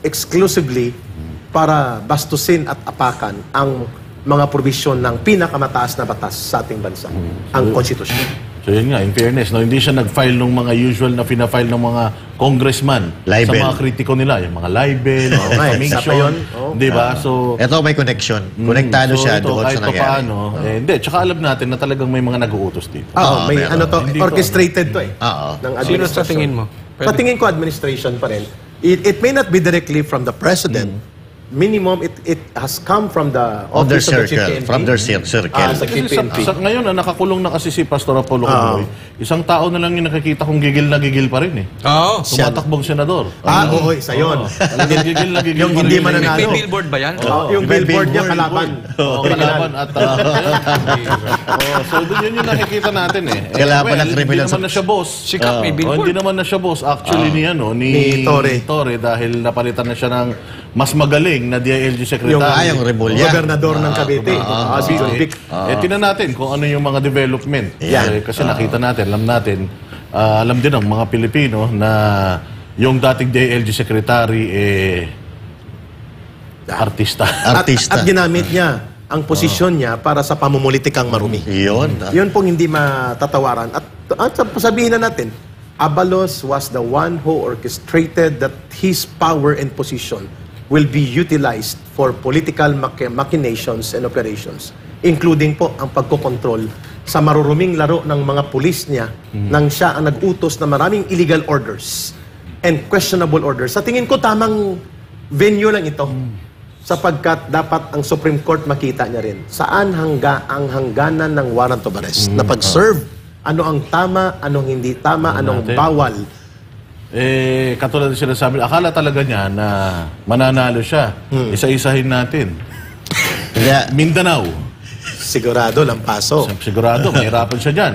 [SPEAKER 1] exclusively para bastusin at apakan ang mga probisyon ng pinakamataas na batas sa ating bansa, ang konstitusyon.
[SPEAKER 2] So yun nga, in fairness, hindi siya nag-file ng mga usual na fina-file ng mga congressman
[SPEAKER 3] Libel.
[SPEAKER 2] sa mga kritiko nila, yung mga libel,
[SPEAKER 1] isa pa
[SPEAKER 2] defamation,
[SPEAKER 1] yun.
[SPEAKER 2] di ba? So,
[SPEAKER 3] Ito may connection. Konektado siya doon sa nangyari.
[SPEAKER 2] Paano, hindi, tsaka alam natin na talagang may mga nag-uutos dito.
[SPEAKER 1] May
[SPEAKER 3] meron.
[SPEAKER 1] orchestrated to ng
[SPEAKER 4] Sino sa
[SPEAKER 1] administration.
[SPEAKER 4] tingin mo?
[SPEAKER 1] Sa tingin ko, administration pa rin. It may not be directly from the president. Minimum, it has come from the
[SPEAKER 3] Of their
[SPEAKER 1] office of the
[SPEAKER 3] circle.
[SPEAKER 1] CPNP.
[SPEAKER 3] From their circle.
[SPEAKER 1] Sa
[SPEAKER 2] Kasi
[SPEAKER 1] KPNP.
[SPEAKER 2] ngayon, nakakulong na kasi si Pastor Apollo Quezon, isang tao na lang yung nakikita kong gigil na gigil pa rin
[SPEAKER 4] Oo.
[SPEAKER 2] Tumatakbong senador.
[SPEAKER 1] Oo, isa yun.
[SPEAKER 2] Gigil na gigil
[SPEAKER 1] Yung
[SPEAKER 2] pa
[SPEAKER 1] hindi
[SPEAKER 2] rin.
[SPEAKER 1] mananalo.
[SPEAKER 4] May billboard ba yan?
[SPEAKER 1] Yung billboard niya, kalaban.
[SPEAKER 2] Kalaban at so doon yun yung nakikita natin
[SPEAKER 3] Kalaban ng criminal
[SPEAKER 2] Hindi naman na siya boss.
[SPEAKER 4] Sikat may billboard.
[SPEAKER 2] Hindi naman na siya boss actually ni
[SPEAKER 1] Ni Torre.
[SPEAKER 2] dahil napalitan na siya ng mas magaling na DILG secretary.
[SPEAKER 3] Yung Remulla.
[SPEAKER 1] Gobernador ng Cavite. Si John Vic.
[SPEAKER 2] Tingnan natin kung ano yung mga development.
[SPEAKER 1] Yan.
[SPEAKER 2] Kasi nakita natin, alam din ng mga Pilipino na yung dating DILG secretary artista.
[SPEAKER 3] Artista.
[SPEAKER 1] At ginamit niya ang posisyon niya para sa pamumulitikang marumi.
[SPEAKER 3] Yun.
[SPEAKER 1] Yun pong hindi matatawaran. At sabihin na natin, Abalos was the one who orchestrated that his power and position will be utilized for political machinations and operations, including po ang pagkokontrol sa maruruming laro ng mga pulis niya nang siya ang nag-utos na maraming illegal orders and questionable orders. Sa tingin ko, tamang venue lang ito sapagkat dapat ang Supreme Court makita niya rin saan ang hangganan ng warrant of arrest na pag-serve, ano ang tama, anong hindi tama, anong bawal.
[SPEAKER 2] Katulad ng sinasabi, akala talaga niya na mananalo siya. Isa-isahin natin. Mindanao.
[SPEAKER 1] Sigurado, Lampaso.
[SPEAKER 2] Sigurado, mahirapan siya dyan.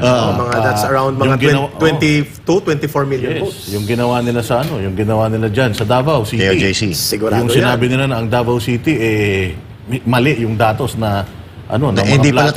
[SPEAKER 1] That's around mga 22, 24 million
[SPEAKER 2] Yes,
[SPEAKER 1] votes.
[SPEAKER 2] yung ginawa nila yung ginawa nila dyan sa Davao City.
[SPEAKER 3] KOJC.
[SPEAKER 1] Sigurado
[SPEAKER 2] Yung sinabi nila na ang Davao City, mali yung datos na
[SPEAKER 3] Hindi pala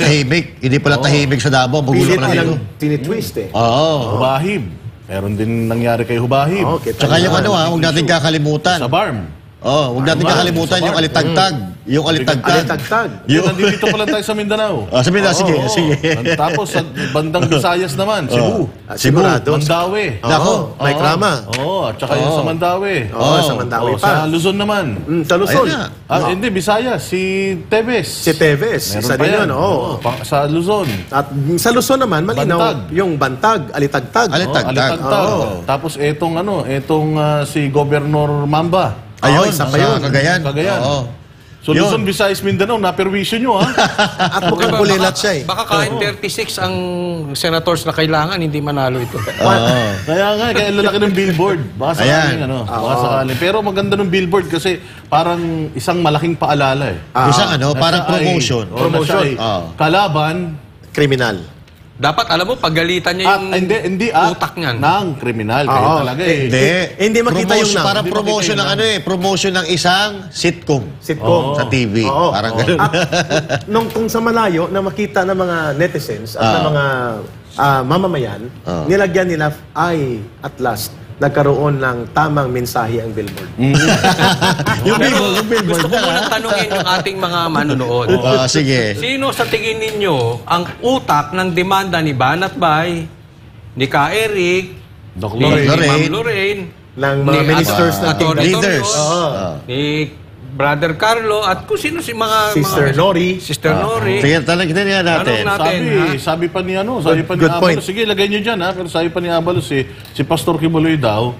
[SPEAKER 3] tahimik sa Davao.
[SPEAKER 1] Pilit
[SPEAKER 3] Magulo ka
[SPEAKER 1] nilang
[SPEAKER 3] na
[SPEAKER 1] tinitwist
[SPEAKER 2] Hubahib. Meron din nangyari kay Hubahib.
[SPEAKER 3] Tsaka yung huwag natin kakalimutan.
[SPEAKER 2] Sa Barm.
[SPEAKER 3] Huwag natin kakalimutan yung alitagtag. Yung alitagtag.
[SPEAKER 2] Yung nandito pa lang tayo sa Mindanao.
[SPEAKER 3] Sabihin na, sige.
[SPEAKER 2] Tapos sa bandang Visayas naman, Cebu.
[SPEAKER 1] Sigurado.
[SPEAKER 2] Mandawi.
[SPEAKER 3] Nako,
[SPEAKER 1] may krama.
[SPEAKER 2] At saka yung sa Mandawi.
[SPEAKER 1] Sa Mandawi pa.
[SPEAKER 2] Sa Luzon naman.
[SPEAKER 1] Sa Luzon.
[SPEAKER 2] Hindi, Visayas. Si Teves.
[SPEAKER 1] Si Teves.
[SPEAKER 2] Meron
[SPEAKER 1] Isa
[SPEAKER 2] pa
[SPEAKER 1] din
[SPEAKER 2] yan.
[SPEAKER 1] yun.
[SPEAKER 2] Sa Luzon.
[SPEAKER 1] At sa Luzon naman, malinaw
[SPEAKER 2] Bantag.
[SPEAKER 1] yung Bantag, Alitagtag.
[SPEAKER 3] Alitagtag.
[SPEAKER 2] Tapos etong si Governor Mamba.
[SPEAKER 3] Ayun,
[SPEAKER 1] isa pa yun.
[SPEAKER 3] Cagayan.
[SPEAKER 2] So Luzon, Visayas, Mindanao, naperwisyo nyo ha.
[SPEAKER 1] At mukhang bulilat siya eh.
[SPEAKER 4] Baka kahit 36 ang senators na kailangan, hindi manalo ito.
[SPEAKER 2] Kaya lalaki ng billboard. Baka sakaling baka sakaling. Pero maganda ng billboard kasi parang isang malaking paalala
[SPEAKER 3] Isang parang promotion.
[SPEAKER 2] Promotion. Kalaban.
[SPEAKER 1] Kriminal.
[SPEAKER 4] Dapat, alam mo, paggalitan niya yung
[SPEAKER 2] hindi
[SPEAKER 4] utak niyan.
[SPEAKER 2] Ng kriminal. Kaya talaga
[SPEAKER 1] Hindi makita yung
[SPEAKER 3] promotion, parang promotion ng promotion ng isang sitcom. Sa TV. Parang gano'n.
[SPEAKER 1] At kung sa malayo na makita ng mga netizens at ng mga mamamayan, nilagyan nila, at last, nagkaroon ng tamang mensahe ang billboard.
[SPEAKER 3] Yung
[SPEAKER 4] Pero
[SPEAKER 3] billboard
[SPEAKER 4] gusto ko muna tanungin yung ating mga manunood.
[SPEAKER 3] Sige.
[SPEAKER 4] Sino sa tingin ninyo ang utak ng demanda ni Banat Bay, ni Ka Eric,
[SPEAKER 2] Doc
[SPEAKER 4] ni
[SPEAKER 3] Lorraine.
[SPEAKER 4] Ma'am Lorraine,
[SPEAKER 1] Ng mga ministers ng
[SPEAKER 4] Atty.
[SPEAKER 3] leaders.
[SPEAKER 4] Torrios, ni Brother Carlo, at kung sino si mga...
[SPEAKER 1] Sister
[SPEAKER 4] mga,
[SPEAKER 1] Nori.
[SPEAKER 4] Sister Nori.
[SPEAKER 3] Sige, tanongin nga natin.
[SPEAKER 4] Tanong natin.
[SPEAKER 2] Sabi pa ni sabi pa ni
[SPEAKER 1] Good point.
[SPEAKER 2] Abalos, sige, lagay niyo diyan pero sabi pa ni Abalos si Pastor Kibuloy daw,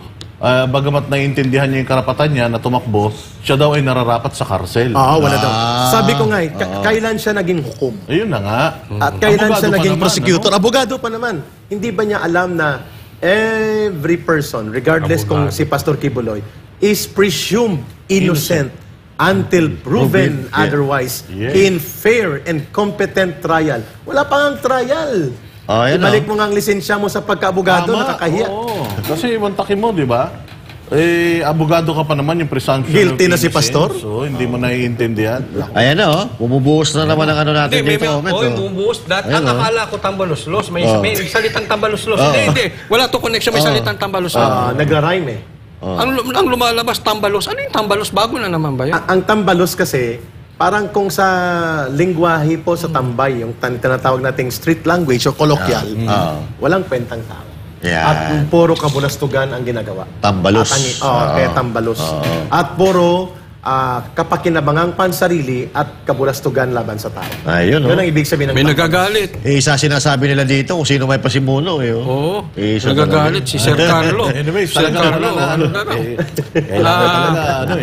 [SPEAKER 2] bagamat naiintindihan niya yung karapatan niya na tumakbo, siya daw ay nararapat sa karsel.
[SPEAKER 1] Oo, wala daw. Sabi ko nga, kailan siya naging hukom?
[SPEAKER 2] Ayun na nga.
[SPEAKER 1] At kailan
[SPEAKER 2] Abogado
[SPEAKER 1] siya
[SPEAKER 2] pa
[SPEAKER 1] naging
[SPEAKER 2] naman,
[SPEAKER 1] prosecutor?
[SPEAKER 2] ano?
[SPEAKER 1] Abogado pa naman. Hindi ba niya alam na every person, regardless kung si Pastor Kibuloy, is presumed innocent until proven otherwise
[SPEAKER 2] Yes.
[SPEAKER 1] in fair and competent trial. Wala pa ang trial.
[SPEAKER 3] Oh, yan
[SPEAKER 1] Ibalik mo nga ang lisensya mo sa pagkaabogado, nakakahiya.
[SPEAKER 2] Oo. Kasi mantakin mo, di ba? Abogado ka pa naman yung presumption.
[SPEAKER 1] Guilty
[SPEAKER 2] of
[SPEAKER 1] na si
[SPEAKER 2] innocence.
[SPEAKER 1] Pastor?
[SPEAKER 2] So, hindi mo naiintindihan.
[SPEAKER 3] Ayan na, bumubuhos na naman ang ano natin
[SPEAKER 4] Hindi,
[SPEAKER 3] dito.
[SPEAKER 4] may bumubuhos. Ang akala ko tambaluslos. May salitang tambaluslos. Hindi. Wala to connection. May salitang tambaluslos.
[SPEAKER 1] Nagra-rhyme eh.
[SPEAKER 4] Ang lumalabas tambalos. Ano yung tambalos? Bago na naman ba yan?
[SPEAKER 1] Ang tambalos kasi, parang kung sa lingwahe po sa tambay, yung tinatawag nating street language o colloquial, walang kwentang tao.
[SPEAKER 3] Yan.
[SPEAKER 1] At puro kabulastugan ang ginagawa.
[SPEAKER 3] Tambalos.
[SPEAKER 1] Kaya tambalos. At puro kapakinabangang pansarili at kabulastugan laban sa tao.
[SPEAKER 3] Ayun,
[SPEAKER 1] Yun ang ibig sabihin ng
[SPEAKER 4] May
[SPEAKER 1] tambalos.
[SPEAKER 4] nagagalit.
[SPEAKER 3] Isa sinasabi nila dito kung sino may pasimuno.
[SPEAKER 4] Oo.
[SPEAKER 3] Isa
[SPEAKER 4] Nagagalit si Sir Carlo.
[SPEAKER 2] Anyway,
[SPEAKER 4] Sir
[SPEAKER 2] talaga
[SPEAKER 4] Carlo.
[SPEAKER 2] ano na, kailangan talaga,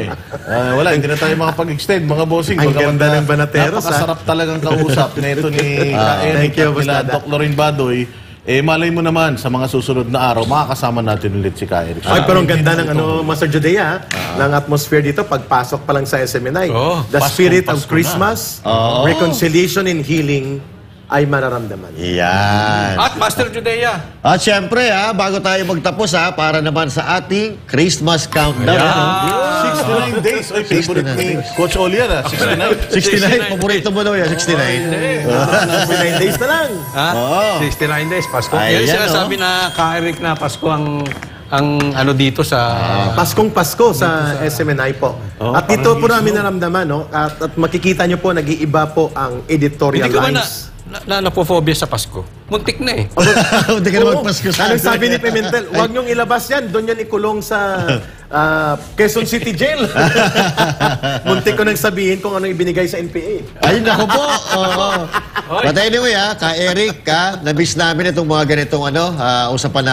[SPEAKER 2] wala, hindi na tayo makapag-extend, mga bossing.
[SPEAKER 1] Ang
[SPEAKER 2] Bagaman
[SPEAKER 1] ganda
[SPEAKER 2] na
[SPEAKER 1] ng Banateros,
[SPEAKER 2] napakasarap talagang kausap na ito ni Eric
[SPEAKER 1] Thank you,
[SPEAKER 2] at nila
[SPEAKER 1] Boss Dada.
[SPEAKER 2] Doc Lorraine Badoy. Malay mo naman, sa mga susunod na araw, makakasama natin ulit si Ka Eric.
[SPEAKER 1] Ay, pero ang ganda ng Master Judea, ng atmosphere dito, pagpasok pa lang sa SMNI.
[SPEAKER 4] Oh,
[SPEAKER 1] The
[SPEAKER 2] Pasko,
[SPEAKER 1] spirit of
[SPEAKER 2] Pasko na.
[SPEAKER 1] Christmas, reconciliation and healing ay mararamdaman.
[SPEAKER 3] Yan.
[SPEAKER 4] At Master Judea.
[SPEAKER 3] At syempre, bago tayo magtapos, para naman sa ating Christmas countdown.
[SPEAKER 4] Yeah.
[SPEAKER 2] 69 days. Ay, favorite ni Coach Olian, 69.
[SPEAKER 3] 69, paborito mo daw yan, 69.
[SPEAKER 1] 9 days na lang.
[SPEAKER 4] Ha? 69 days, Pasko.
[SPEAKER 3] Ayan,
[SPEAKER 4] Yan sinasabi na Ka Eric na Pasko ang ano dito sa...
[SPEAKER 1] Paskong Pasko sa SMNI po. At dito po namin naramdaman, no? At makikita nyo po, nag-iiba po ang editorial
[SPEAKER 4] Hindi ka ba
[SPEAKER 1] lines.
[SPEAKER 4] napophobia sa Pasko? Muntik na eh.
[SPEAKER 3] Hindi ka na magpasko sa
[SPEAKER 1] Anong sabi ni Pimentel? Huwag niyong ilabas yan. Doon yan ikulong sa Quezon City Jail. Muntik ko nang sabihin kung ano ibinigay sa NPA.
[SPEAKER 3] Ayun, ako po. Oo. But anyway, Ka Eric, nabis namin itong mga ganitong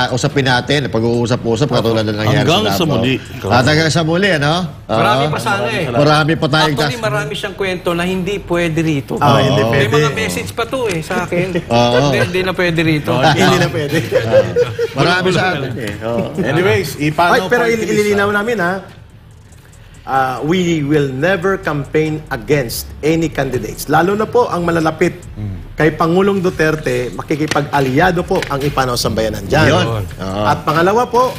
[SPEAKER 3] usapin natin, pag-uusap-usap, katulad na nangyari
[SPEAKER 2] Hanggang sa
[SPEAKER 3] Davao.
[SPEAKER 2] muli.
[SPEAKER 3] At hanggang sa muli, ano?
[SPEAKER 4] Marami pa sana eh.
[SPEAKER 3] Marami pa tayong
[SPEAKER 4] Actually, marami siyang kwento na hindi pwede rito.
[SPEAKER 1] Hindi
[SPEAKER 4] May
[SPEAKER 1] pwede.
[SPEAKER 4] mga message pa to eh sa akin. Hindi na pwede rito.
[SPEAKER 1] Hindi na pwede.
[SPEAKER 3] Marami sa atin eh.
[SPEAKER 2] Anyways,
[SPEAKER 1] Ay,
[SPEAKER 2] ipanaw
[SPEAKER 1] pero
[SPEAKER 2] party list,
[SPEAKER 1] ililinaw namin we will never campaign against any candidates. Lalo na po ang malalapit kay Pangulong Duterte, makikipag-aliado po ang Ipanaw Sambayanan dyan.
[SPEAKER 3] Yun.
[SPEAKER 1] At pangalawa po,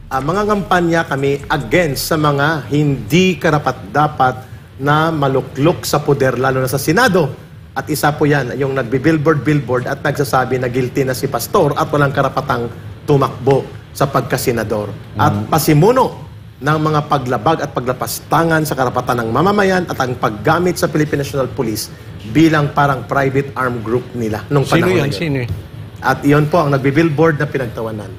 [SPEAKER 1] mga kampanya kami against sa mga hindi karapat-dapat na maluklok sa poder, lalo na sa Senado. At isa po yan, yung nagbi-billboard at nagsasabi na guilty na si Pastor at walang karapatang tumakbo sa pagkasenador. At pasimuno ng mga paglabag at paglapastangan sa karapatan ng mamamayan at ang paggamit sa Philippine National Police bilang parang private armed group nila nung
[SPEAKER 4] Sino
[SPEAKER 1] panahon
[SPEAKER 4] yan?
[SPEAKER 1] na yun.
[SPEAKER 4] Sino eh?
[SPEAKER 1] At iyon po ang nagbi-billboard na pinagtawanan.